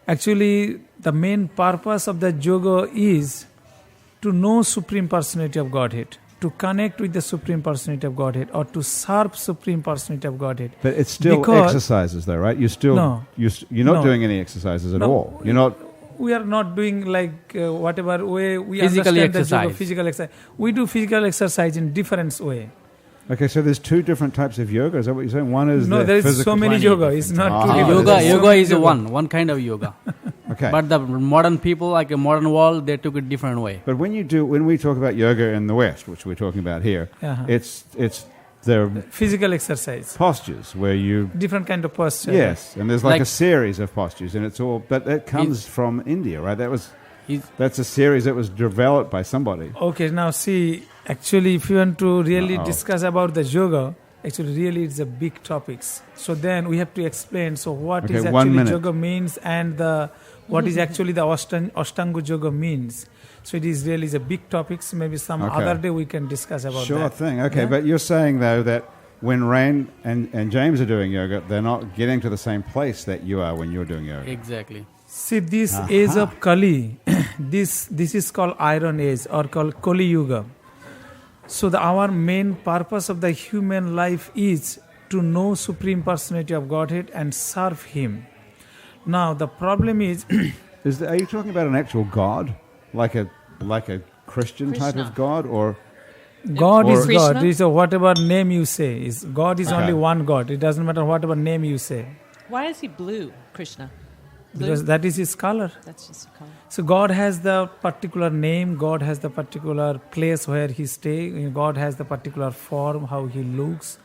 [SPEAKER 4] actually, the main purpose of the yoga is to know Supreme Personality of Godhead, to connect with the Supreme Personality of Godhead, or to serve Supreme Personality of Godhead.
[SPEAKER 1] But it's still
[SPEAKER 4] Because-
[SPEAKER 1] exercises, though, right? You still
[SPEAKER 4] No.
[SPEAKER 1] you're not
[SPEAKER 4] No.
[SPEAKER 1] doing any exercises at
[SPEAKER 4] No.
[SPEAKER 1] all. You're not.
[SPEAKER 4] We are not doing like whatever way we
[SPEAKER 5] Physical
[SPEAKER 4] understand the yoga,
[SPEAKER 5] exercise.
[SPEAKER 4] physical exercise. We do physical exercise in different way.
[SPEAKER 1] Okay, so there's two different types of yoga. Is that what you're saying? One is
[SPEAKER 4] No,
[SPEAKER 1] the
[SPEAKER 4] there is
[SPEAKER 1] physical.
[SPEAKER 4] so many
[SPEAKER 3] plenty
[SPEAKER 4] yoga.
[SPEAKER 3] of
[SPEAKER 4] It's
[SPEAKER 3] different
[SPEAKER 4] not
[SPEAKER 1] types.
[SPEAKER 4] two
[SPEAKER 1] Ah.
[SPEAKER 4] different.
[SPEAKER 5] Yoga,
[SPEAKER 4] There's so
[SPEAKER 5] yoga
[SPEAKER 4] many
[SPEAKER 5] is one kind of yoga.
[SPEAKER 1] Okay,
[SPEAKER 5] But the modern people, like a modern world, they took it different way.
[SPEAKER 1] but when we talk about yoga in the West, which we're talking about here,
[SPEAKER 4] Uh-huh.
[SPEAKER 1] it's the
[SPEAKER 4] Physical exercise,
[SPEAKER 1] postures where you.
[SPEAKER 4] different kind of posture.
[SPEAKER 1] Yes, and there's like
[SPEAKER 5] Like-
[SPEAKER 1] a series of postures, and it's all. But that comes from India, right?
[SPEAKER 5] He's-
[SPEAKER 1] That's a series that was developed by somebody.
[SPEAKER 4] Okay, now see, actually, if you want to really
[SPEAKER 1] Uh-oh.
[SPEAKER 4] discuss about the yoga, actually, really, it's a big topics. So then we have to explain. So what
[SPEAKER 1] Okay,
[SPEAKER 4] is
[SPEAKER 1] 1
[SPEAKER 4] actually
[SPEAKER 1] minute.
[SPEAKER 4] yoga means, and what is actually the Ashtanga yoga means. So it is really a big topics. Maybe some
[SPEAKER 1] Okay.
[SPEAKER 4] other day we can discuss about
[SPEAKER 1] Sure
[SPEAKER 4] that.
[SPEAKER 1] thing. Okay,
[SPEAKER 4] Yeah?
[SPEAKER 1] but you're saying though that when Raine and James are doing yoga, they're not getting to the same place that you are when you're doing yoga.
[SPEAKER 5] Exactly.
[SPEAKER 4] See, this age of Kali, this is called Iron Age or called Kali Yuga. So our main purpose of the human life is to know Supreme Personality of Godhead and serve Him. Now the problem is,
[SPEAKER 1] Are you talking about an actual God, like a Christian type
[SPEAKER 2] Krishna.
[SPEAKER 1] of God, or
[SPEAKER 4] God
[SPEAKER 1] Or-
[SPEAKER 4] is
[SPEAKER 2] Krishna?
[SPEAKER 4] God. It's whatever name you say. God is
[SPEAKER 1] Okay.
[SPEAKER 4] only one God. It doesn't matter whatever name you say,
[SPEAKER 2] Why is he blue, Krishna? Blue?
[SPEAKER 4] because that is His color.
[SPEAKER 2] That's just a color.
[SPEAKER 4] So God has the particular name, God has the particular place where He stays, God has the particular form, how He looks.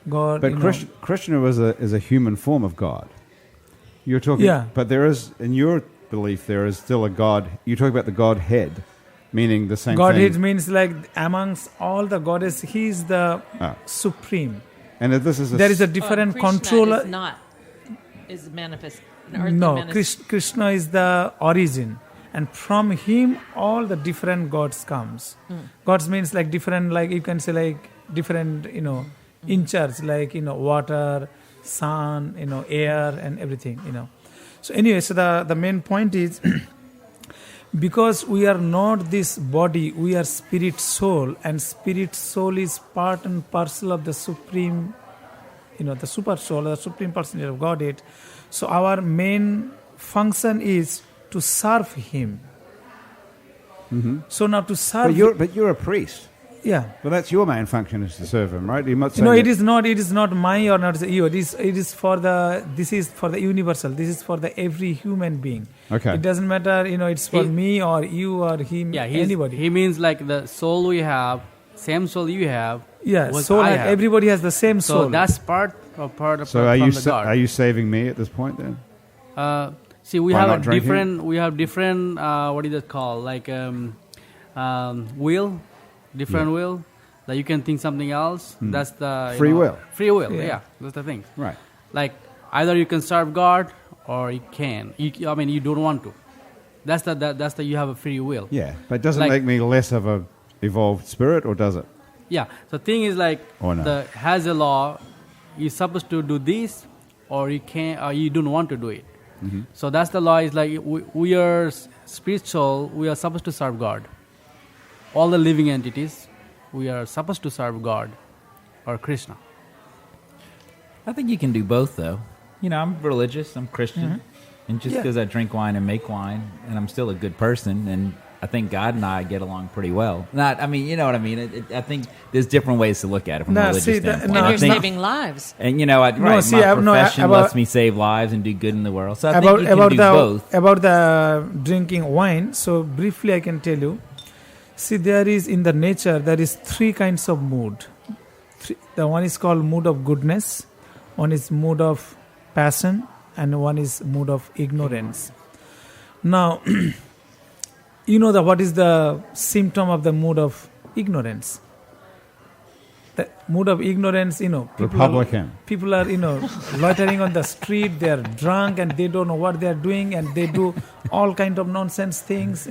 [SPEAKER 4] God,
[SPEAKER 1] but Krishna is a human form of God. You're talking,
[SPEAKER 4] Yeah.
[SPEAKER 1] But there is, in your belief, there is still a God. You talk about the Godhead, meaning the same
[SPEAKER 4] Godhead
[SPEAKER 1] thing.
[SPEAKER 4] means like amongst all the goddess, He is the
[SPEAKER 1] Ah.
[SPEAKER 4] supreme.
[SPEAKER 1] And if this is
[SPEAKER 4] There is a different
[SPEAKER 2] Krishna
[SPEAKER 4] controller.
[SPEAKER 2] is manifest. An earthly
[SPEAKER 4] No,
[SPEAKER 2] manifest.
[SPEAKER 4] Krishna is the origin, and from Him all the different gods comes. Gods means like different, like you can say like different, in charge, like water, sun, air, and everything. So anyway, so the main point is because we are not this body, we are spirit soul, and spirit soul is part and parcel of the supreme, the super soul, the supreme personality of Godhead. So our main function is to serve Him. So now to serve,
[SPEAKER 1] but you're a priest.
[SPEAKER 4] yeah.
[SPEAKER 1] Well, that's your main function is to serve him, right? You're not
[SPEAKER 4] No,
[SPEAKER 1] saying
[SPEAKER 4] it is not my or not you. This is for the universal. This is for the every human being.
[SPEAKER 1] Okay.
[SPEAKER 4] It doesn't matter, it's for
[SPEAKER 5] He-
[SPEAKER 4] me or you or him,
[SPEAKER 5] Yeah,
[SPEAKER 4] anybody.
[SPEAKER 5] he means like the soul we have, same soul you have.
[SPEAKER 4] Yeah,
[SPEAKER 5] what
[SPEAKER 4] soul.
[SPEAKER 5] I
[SPEAKER 4] Like
[SPEAKER 5] have.
[SPEAKER 4] everybody has the same
[SPEAKER 5] So
[SPEAKER 4] soul.
[SPEAKER 5] that's part of
[SPEAKER 1] So are
[SPEAKER 5] from
[SPEAKER 1] you
[SPEAKER 5] the God.
[SPEAKER 1] are you saving me at this point then?
[SPEAKER 5] See, we
[SPEAKER 1] By
[SPEAKER 5] have
[SPEAKER 1] not
[SPEAKER 5] a
[SPEAKER 1] drinking?
[SPEAKER 5] different. What is it called? Like will, different will. Like you can think something else. That's the
[SPEAKER 1] Free will.
[SPEAKER 5] Free will.
[SPEAKER 4] Yeah.
[SPEAKER 5] Yeah, that's the thing.
[SPEAKER 1] Right.
[SPEAKER 5] Like either you can serve God or you can. You don't want to. That's the you have a free will.
[SPEAKER 1] Yeah, but it doesn't
[SPEAKER 5] Like-
[SPEAKER 1] make me less of a evolved spirit, or does it?
[SPEAKER 5] Yeah. So thing is like
[SPEAKER 1] Or not.
[SPEAKER 5] has a law. You're supposed to do this, or you can, or you don't want to do it. So that's the law. Is like we are spiritual. We are supposed to serve God. All the living entities, we are supposed to serve God or Krishna.
[SPEAKER 3] I think you can do both, though. I'm religious. I'm Christian, and just
[SPEAKER 4] Yeah.
[SPEAKER 3] because I drink wine and make wine, and I'm still a good person, and I think God and I get along pretty well. You know what I mean. I think there's different ways to look at it from
[SPEAKER 4] No,
[SPEAKER 3] a religious
[SPEAKER 4] see,
[SPEAKER 3] standpoint.
[SPEAKER 2] And
[SPEAKER 4] No,
[SPEAKER 2] you're
[SPEAKER 3] I think,
[SPEAKER 2] saving lives.
[SPEAKER 3] and
[SPEAKER 4] No,
[SPEAKER 3] right,
[SPEAKER 4] see,
[SPEAKER 3] my
[SPEAKER 4] no,
[SPEAKER 3] profession
[SPEAKER 4] about-
[SPEAKER 3] lets me save lives and do good in the world. So I think
[SPEAKER 4] about
[SPEAKER 3] you can
[SPEAKER 4] about
[SPEAKER 3] do
[SPEAKER 4] the
[SPEAKER 3] both.
[SPEAKER 4] about the drinking wine. So briefly, I can tell you. See, there is in the nature there is three kinds of mood. The one is called mood of goodness, one is mood of passion, and one is mood of ignorance. Now, you know what is the symptom of the mood of ignorance? The mood of ignorance,
[SPEAKER 1] Republican.
[SPEAKER 4] People are, loitering on the street. They are drunk and they don't know what they are doing, and they do all kind of nonsense things.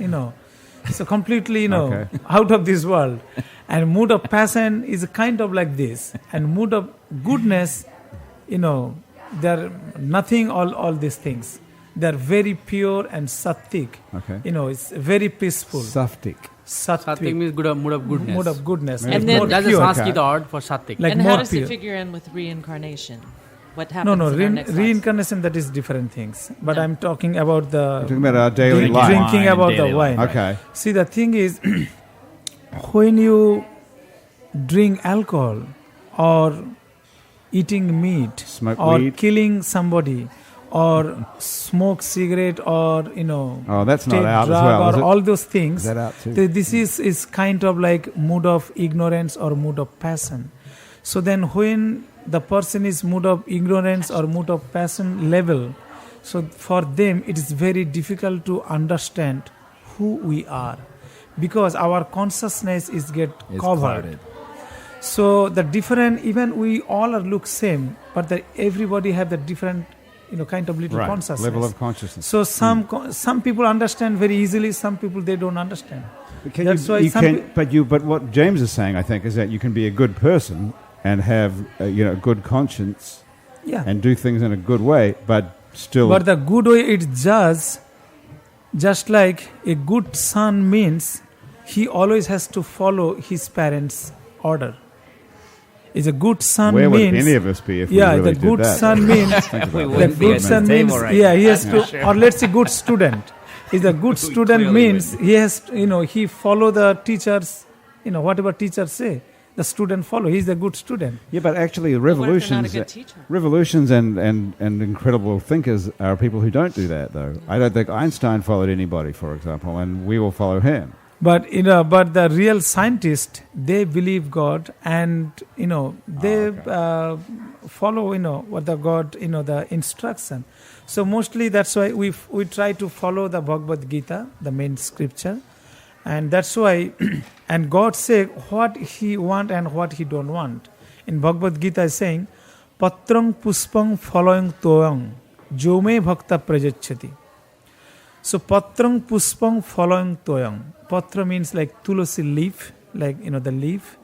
[SPEAKER 4] So completely,
[SPEAKER 1] Okay.
[SPEAKER 4] out of this world. And mood of passion is kind of like this. And mood of goodness, they're nothing. All these things. They're very pure and sattvic.
[SPEAKER 1] Okay.
[SPEAKER 4] It's very peaceful.
[SPEAKER 1] Saftik.
[SPEAKER 5] Sattvic means mood of goodness.
[SPEAKER 4] Mood of goodness.
[SPEAKER 2] And
[SPEAKER 4] It's
[SPEAKER 2] then-
[SPEAKER 4] more
[SPEAKER 5] That's a
[SPEAKER 4] pure.
[SPEAKER 5] Sanskrit word for Sattvic.
[SPEAKER 4] Like
[SPEAKER 2] and
[SPEAKER 4] more
[SPEAKER 2] how does
[SPEAKER 4] pure.
[SPEAKER 2] it figure in with reincarnation? What happens
[SPEAKER 4] No,
[SPEAKER 2] in our next lives?
[SPEAKER 4] reincarnation, that is different things. But
[SPEAKER 2] No.
[SPEAKER 4] I'm talking about the
[SPEAKER 1] You're talking about our daily
[SPEAKER 4] drink-
[SPEAKER 1] life.
[SPEAKER 4] drinking
[SPEAKER 3] Wine,
[SPEAKER 4] about the
[SPEAKER 3] daily
[SPEAKER 4] wine.
[SPEAKER 3] life.
[SPEAKER 1] Okay.
[SPEAKER 4] See, the thing is, when you drink alcohol or eating meat
[SPEAKER 1] Smoke
[SPEAKER 4] or
[SPEAKER 1] weed.
[SPEAKER 4] killing somebody or smoke cigarette or
[SPEAKER 1] Oh, that's not
[SPEAKER 4] take
[SPEAKER 1] out as
[SPEAKER 4] drug
[SPEAKER 1] well, is
[SPEAKER 4] or
[SPEAKER 1] it?
[SPEAKER 4] all those things,
[SPEAKER 1] Is that out too?
[SPEAKER 4] this is kind of like mood of ignorance or mood of passion. So then when the person is mood of ignorance or mood of passion level, so for them it is very difficult to understand who we are, because our consciousness is get
[SPEAKER 3] It's
[SPEAKER 4] covered.
[SPEAKER 3] clouded.
[SPEAKER 4] So the different, even we all are look same, but everybody have the different kind of little
[SPEAKER 1] Right.
[SPEAKER 4] consciousness.
[SPEAKER 1] Level of consciousness.
[SPEAKER 4] So some people understand very easily, some people they don't understand.
[SPEAKER 1] But can
[SPEAKER 4] That's
[SPEAKER 1] you,
[SPEAKER 4] why
[SPEAKER 1] you
[SPEAKER 4] some
[SPEAKER 1] can,
[SPEAKER 4] pe-
[SPEAKER 1] but what James is saying, I think, is that you can be a good person and have a good conscience
[SPEAKER 4] Yeah.
[SPEAKER 1] and do things in a good way, but still.
[SPEAKER 4] But the good way it's just like a good son means he always has to follow his parents' order. Is a good son
[SPEAKER 1] where would
[SPEAKER 4] means
[SPEAKER 1] any of us be if we
[SPEAKER 4] yeah,
[SPEAKER 1] really
[SPEAKER 4] the
[SPEAKER 1] did
[SPEAKER 4] good
[SPEAKER 1] that?
[SPEAKER 4] son means
[SPEAKER 3] We
[SPEAKER 4] the
[SPEAKER 3] wouldn't be
[SPEAKER 4] good
[SPEAKER 3] at
[SPEAKER 4] son
[SPEAKER 3] this
[SPEAKER 4] means
[SPEAKER 3] table right
[SPEAKER 4] yeah,
[SPEAKER 3] now,
[SPEAKER 4] he has
[SPEAKER 3] that's
[SPEAKER 4] to,
[SPEAKER 3] for sure.
[SPEAKER 4] or let's say good student. Is a good student
[SPEAKER 3] clearly
[SPEAKER 4] means
[SPEAKER 3] wouldn't.
[SPEAKER 4] he has he follow the teachers, whatever teachers say, the student follow. He's a good student.
[SPEAKER 1] Yeah, but actually,
[SPEAKER 2] What if they're not a
[SPEAKER 1] revolutions,
[SPEAKER 2] good teacher?
[SPEAKER 1] revolutions, and incredible thinkers are people who don't do that. Though I don't think Einstein followed anybody, for example, and we will follow him.
[SPEAKER 4] But but the real scientists, they believe God, and they follow what the God the instruction. So mostly that's why we try to follow the Bhagavad Gita, the main scripture, and that's why. And God say what He want and what He don't want. In Bhagavad Gita is saying, Patrang puspang following toyang jome bhakta prajachati. So patrang puspang following toyang. Patra means like tulasi leaf, like the leaf,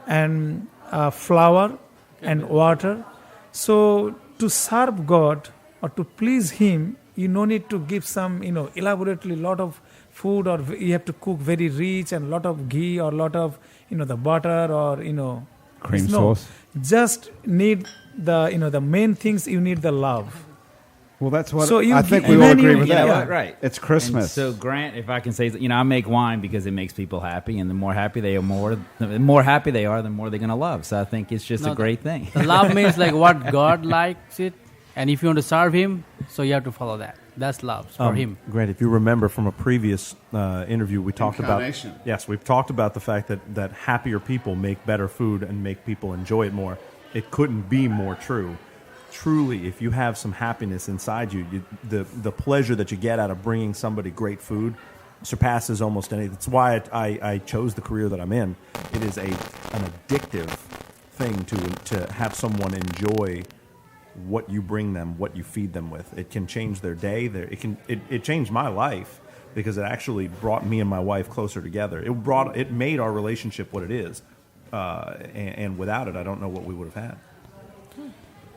[SPEAKER 4] and flower and water. So to serve God or to please Him, you no need to give some elaborately lot of food, or you have to cook very rich and lot of ghee or lot of the butter or
[SPEAKER 1] Cream
[SPEAKER 4] no.
[SPEAKER 1] sauce.
[SPEAKER 4] Just need the the main things. You need the love.
[SPEAKER 1] Well, that's what
[SPEAKER 4] So you
[SPEAKER 1] I think
[SPEAKER 4] gi-
[SPEAKER 1] we all
[SPEAKER 4] even
[SPEAKER 1] agree
[SPEAKER 4] you-
[SPEAKER 1] with
[SPEAKER 3] You know
[SPEAKER 1] that.
[SPEAKER 3] what? Right.
[SPEAKER 1] It's Christmas.
[SPEAKER 3] And so, Grant, if I can say, I make wine because it makes people happy, and the more happy they are, the more happy they are, the more they're going to love. So I think it's just
[SPEAKER 5] No,
[SPEAKER 3] a great thing.
[SPEAKER 5] The love means like what God likes it, and if you want to serve Him, so you have to follow that. That's love for Him.
[SPEAKER 6] Grant, if you remember from a previous interview, we talked about
[SPEAKER 1] Incarnation.
[SPEAKER 6] we've talked about the fact that happier people make better food and make people enjoy it more. It couldn't be more true. Truly, if you have some happiness inside you, the pleasure that you get out of bringing somebody great food surpasses almost anything. That's why I chose the career that I'm in. It is an addictive thing to have someone enjoy what you bring them, what you feed them with. It can change their day. It changed my life because it actually brought me and my wife closer together. It made our relationship what it is, and without it, I don't know what we would have had.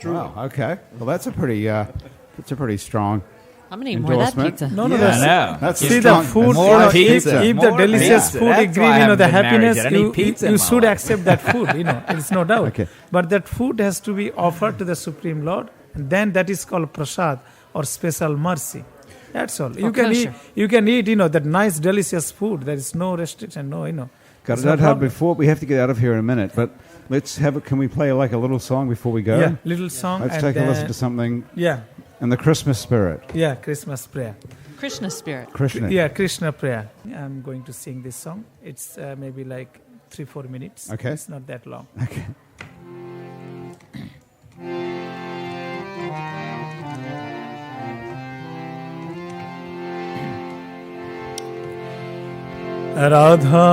[SPEAKER 1] Wow. Okay. Well, that's a pretty strong.
[SPEAKER 2] I'm going to eat more of that
[SPEAKER 1] Endorsement.
[SPEAKER 2] pizza.
[SPEAKER 4] No,
[SPEAKER 1] Yeah,
[SPEAKER 4] that's,
[SPEAKER 3] I know.
[SPEAKER 1] That's
[SPEAKER 4] see the
[SPEAKER 1] strong.
[SPEAKER 4] food.
[SPEAKER 3] More
[SPEAKER 4] if
[SPEAKER 3] pizza.
[SPEAKER 4] if the
[SPEAKER 3] More
[SPEAKER 4] delicious
[SPEAKER 3] pizza.
[SPEAKER 4] food
[SPEAKER 3] That's
[SPEAKER 4] agree,
[SPEAKER 3] why I haven't
[SPEAKER 4] the
[SPEAKER 3] been married
[SPEAKER 4] happiness,
[SPEAKER 3] yet. I need pizza in
[SPEAKER 4] you
[SPEAKER 3] my
[SPEAKER 4] should
[SPEAKER 3] life.
[SPEAKER 4] accept that food. It's no doubt.
[SPEAKER 1] Okay.
[SPEAKER 4] But that food has to be offered to the Supreme Lord, and then that is called prasad or special mercy. That's all. You can eat.
[SPEAKER 2] kosher.
[SPEAKER 4] You can eat. That nice, delicious food. There is no restriction. No, There's no
[SPEAKER 1] Gadadhar,
[SPEAKER 4] problem.
[SPEAKER 1] before we have to get out of here in a minute, but let's have. Can we play like a little song before we go?
[SPEAKER 4] Yeah, little song.
[SPEAKER 1] Let's
[SPEAKER 4] and
[SPEAKER 1] take a
[SPEAKER 4] then,
[SPEAKER 1] listen to something
[SPEAKER 4] Yeah,
[SPEAKER 1] in the Christmas spirit.
[SPEAKER 4] yeah, Christmas prayer.
[SPEAKER 2] Krishna spirit.
[SPEAKER 1] Krishna.
[SPEAKER 4] Yeah, Krishna prayer. I'm going to sing this song. It's maybe like 3-4 minutes.
[SPEAKER 1] Okay.
[SPEAKER 4] It's not that long.
[SPEAKER 1] Okay.
[SPEAKER 4] Radha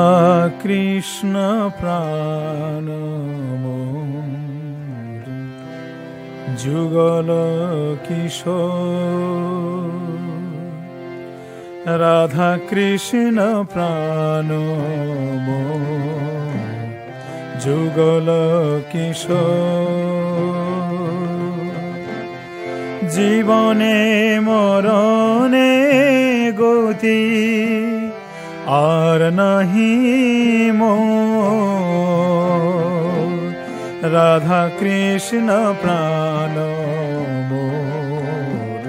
[SPEAKER 4] Krishna প্রাণ মোর, যুগল কিশোর। রাধা কৃষ্ণ প্রাণ মোর, যুগল কিশোর। জীবনে মরণে গতি আর নাহি মোর, রাধা কৃষ্ণ প্রাণ মোর,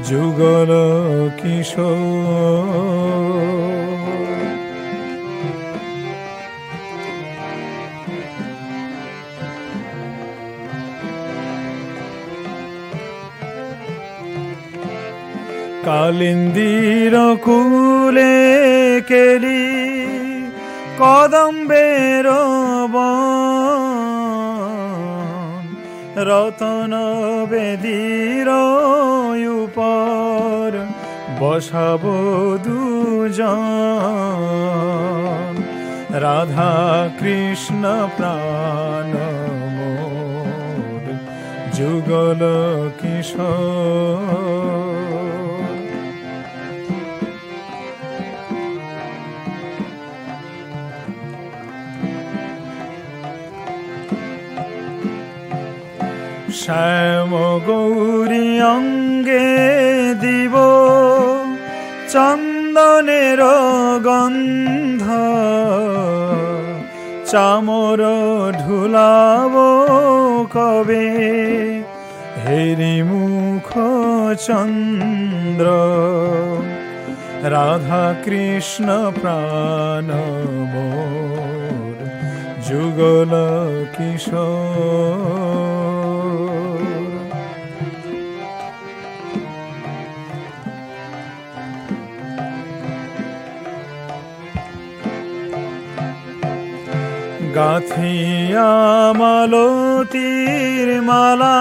[SPEAKER 4] যুগল কিশোর। কালিন্দির কুলে কেলি কদম্বের বন, রতন বেদীর উপর বসাব দুজন, রাধা কৃষ্ণ প্রাণ মোর, যুগল কিশোর। শ্যাম গৌরী অঙ্গে দিব চন্দনের গন্ধ, চামর ঢুলাব কবে হেরি মুখ চন্দ্র, রাধা কৃষ্ণ প্রাণ মোর, যুগল কিশোর। গাথিয়া মালতীর মালা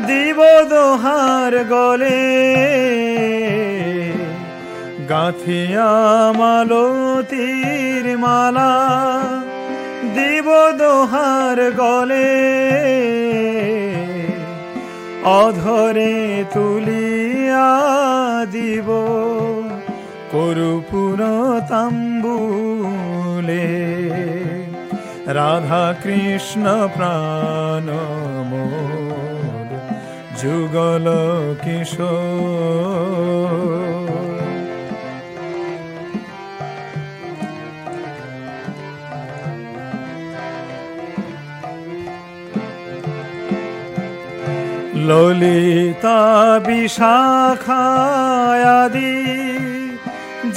[SPEAKER 4] দিব দোহার গলে, গাথিয়া মালতীর মালা দিব দোহার গলে, অধরে তুলিয়া দিব কর্পূর তাম্বুলে, রাধা কৃষ্ণ প্রাণ মোর, যুগল কিশোর। ললিতা বিশাখায়াদি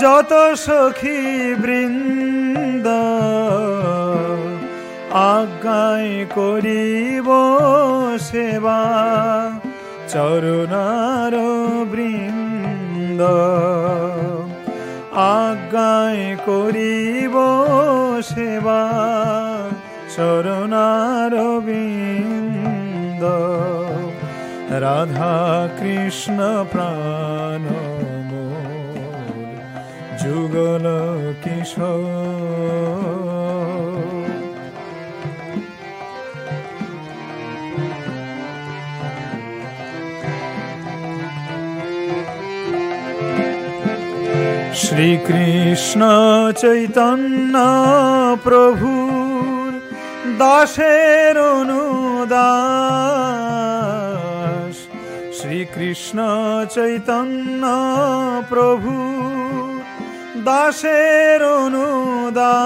[SPEAKER 4] যত সখী বৃন্দ, আজ্ঞায় করিব সেবা চরণার বৃন্দ, আজ্ঞায় করিব সেবা চরণার বৃন্দ, রাধা কৃষ্ণ প্রাণ মোর, যুগল কিশোর। শ্রীকৃষ্ণ চৈতন্য প্রভুর দাসের অনুদাস, শ্রীকৃষ্ণ চৈতন্য প্রভু দাসের অনুদাস,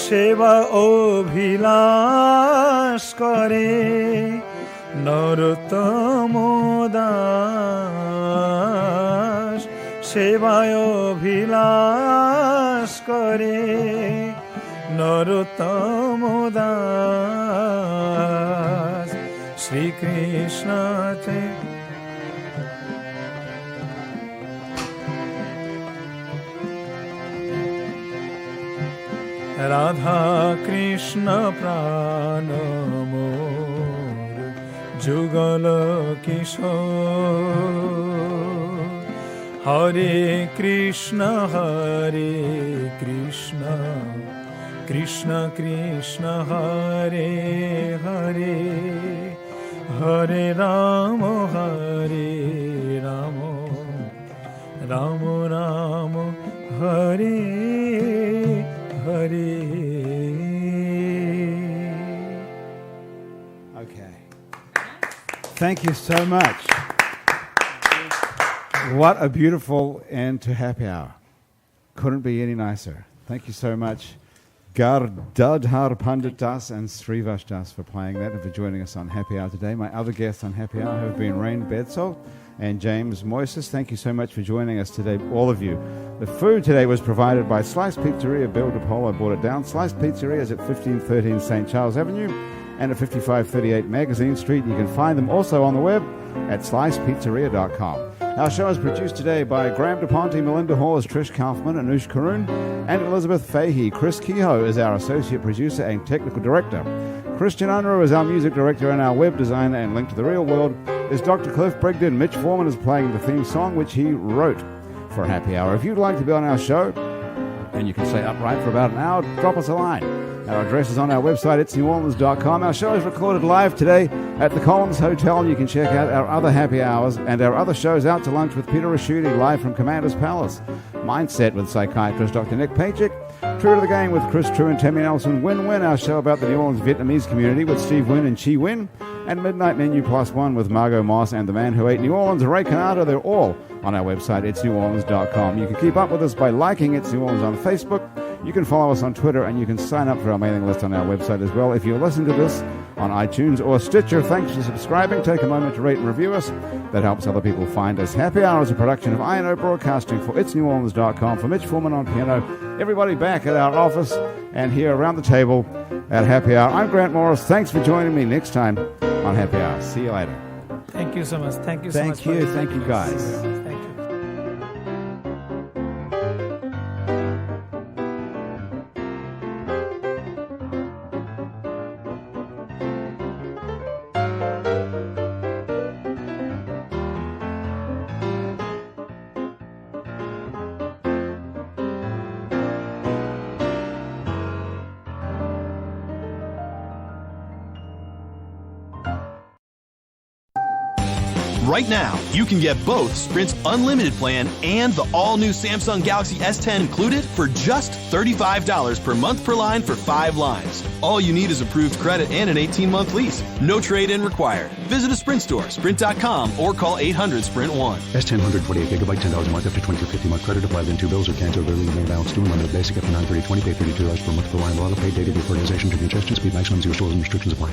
[SPEAKER 4] সেবা অভিলাষ করে নরোত্তম দাস, সেবায় অভিলাষ করে নরোত্তম দাস। শ্রীকৃষ্ণ রাধা কৃষ্ণ প্রাণ মোর, যুগল কিশোর। Hare Krishna, Krishna Krishna, Hare Hare, Hare Rama, Rama Rama, Hare Hare.
[SPEAKER 1] Okay. Thank you so much. What a beautiful end to happy hour. Couldn't be any nicer. Thank you so much, Gadadhar Pandit and Srivash for playing that and for joining us on Happy Hour today. My other guests on Happy Hour have been Raine Bedsole and James Moises. Thank you so much for joining us today, all of you. The food today was provided by Slice Pizzeria, Bill DePaul. I brought it down. Slice Pizzeria is at 1513 St. Charles Avenue and at 5538 Magazine Street. You can find them also on the web at slicepizzeria.com. Our show is produced today by Graham DePonte, Melinda Hawes, Trish Kaufman, Anush Karoon, and Elizabeth Fahey. Chris Kehoe is our associate producer and technical director. Christian Unruh is our music director, and our web designer and link to the real world is Dr. Cliff Brigden. Mitch Foreman is playing the theme song, which he wrote for Happy Hour. If you'd like to be on our show, and you can stay upright for about an hour, drop us a line. Our address is on our website, itsneworleans.com. Our show is recorded live today at the Columns Hotel. You can check out our other happy hours and our other shows, Out to Lunch with Peter Raschuti, live from Commander's Palace, Mindset with psychiatrist Dr. Nick Pajic, True to the Game with Chris True and Tammy Nelson, Win-Win, our show about the New Orleans Vietnamese community with Steve Wynn and Chi Win, and Midnight Menu Plus One with Margot Moss and the Man Who Ate New Orleans, Ray Canada. They're all on our website, itsneworleans.com. You can keep up with us by liking It's New Orleans on Facebook. You can follow us on Twitter, and you can sign up for our mailing list on our website as well. If you listen to this on iTunes or Stitcher, thanks for subscribing. Take a moment to rate and review us. That helps other people find us. Happy Hour is a production of I&O Broadcasting for itsneworleans.com. For Mitch Foreman on piano, everybody back at our office and here around the table at Happy Hour. I'm Grant Morris. Thanks for joining me next time on Happy Hour. See you later.
[SPEAKER 4] Thank you so much. Thank you so much.
[SPEAKER 1] Thank you, guys.
[SPEAKER 4] Thank you.
[SPEAKER 7] Right now, you can get both Sprint's unlimited plan and the all-new Samsung Galaxy S10 included for just $35 per month per line for 5 lines. All you need is approved credit and an 18-month lease. No trade-in required. Visit a Sprint store, sprint.com, or call 800-SPRINT-1.
[SPEAKER 8] S10 128 gigabyte, $10 a month up to 20 for 50 month credit applied, then 2 bills or cancel early mail balance due unlimited basic up to 930 20 pay $32 per month per line. Auto pay data deportization to congestion speed maximum 0 stores and restrictions apply.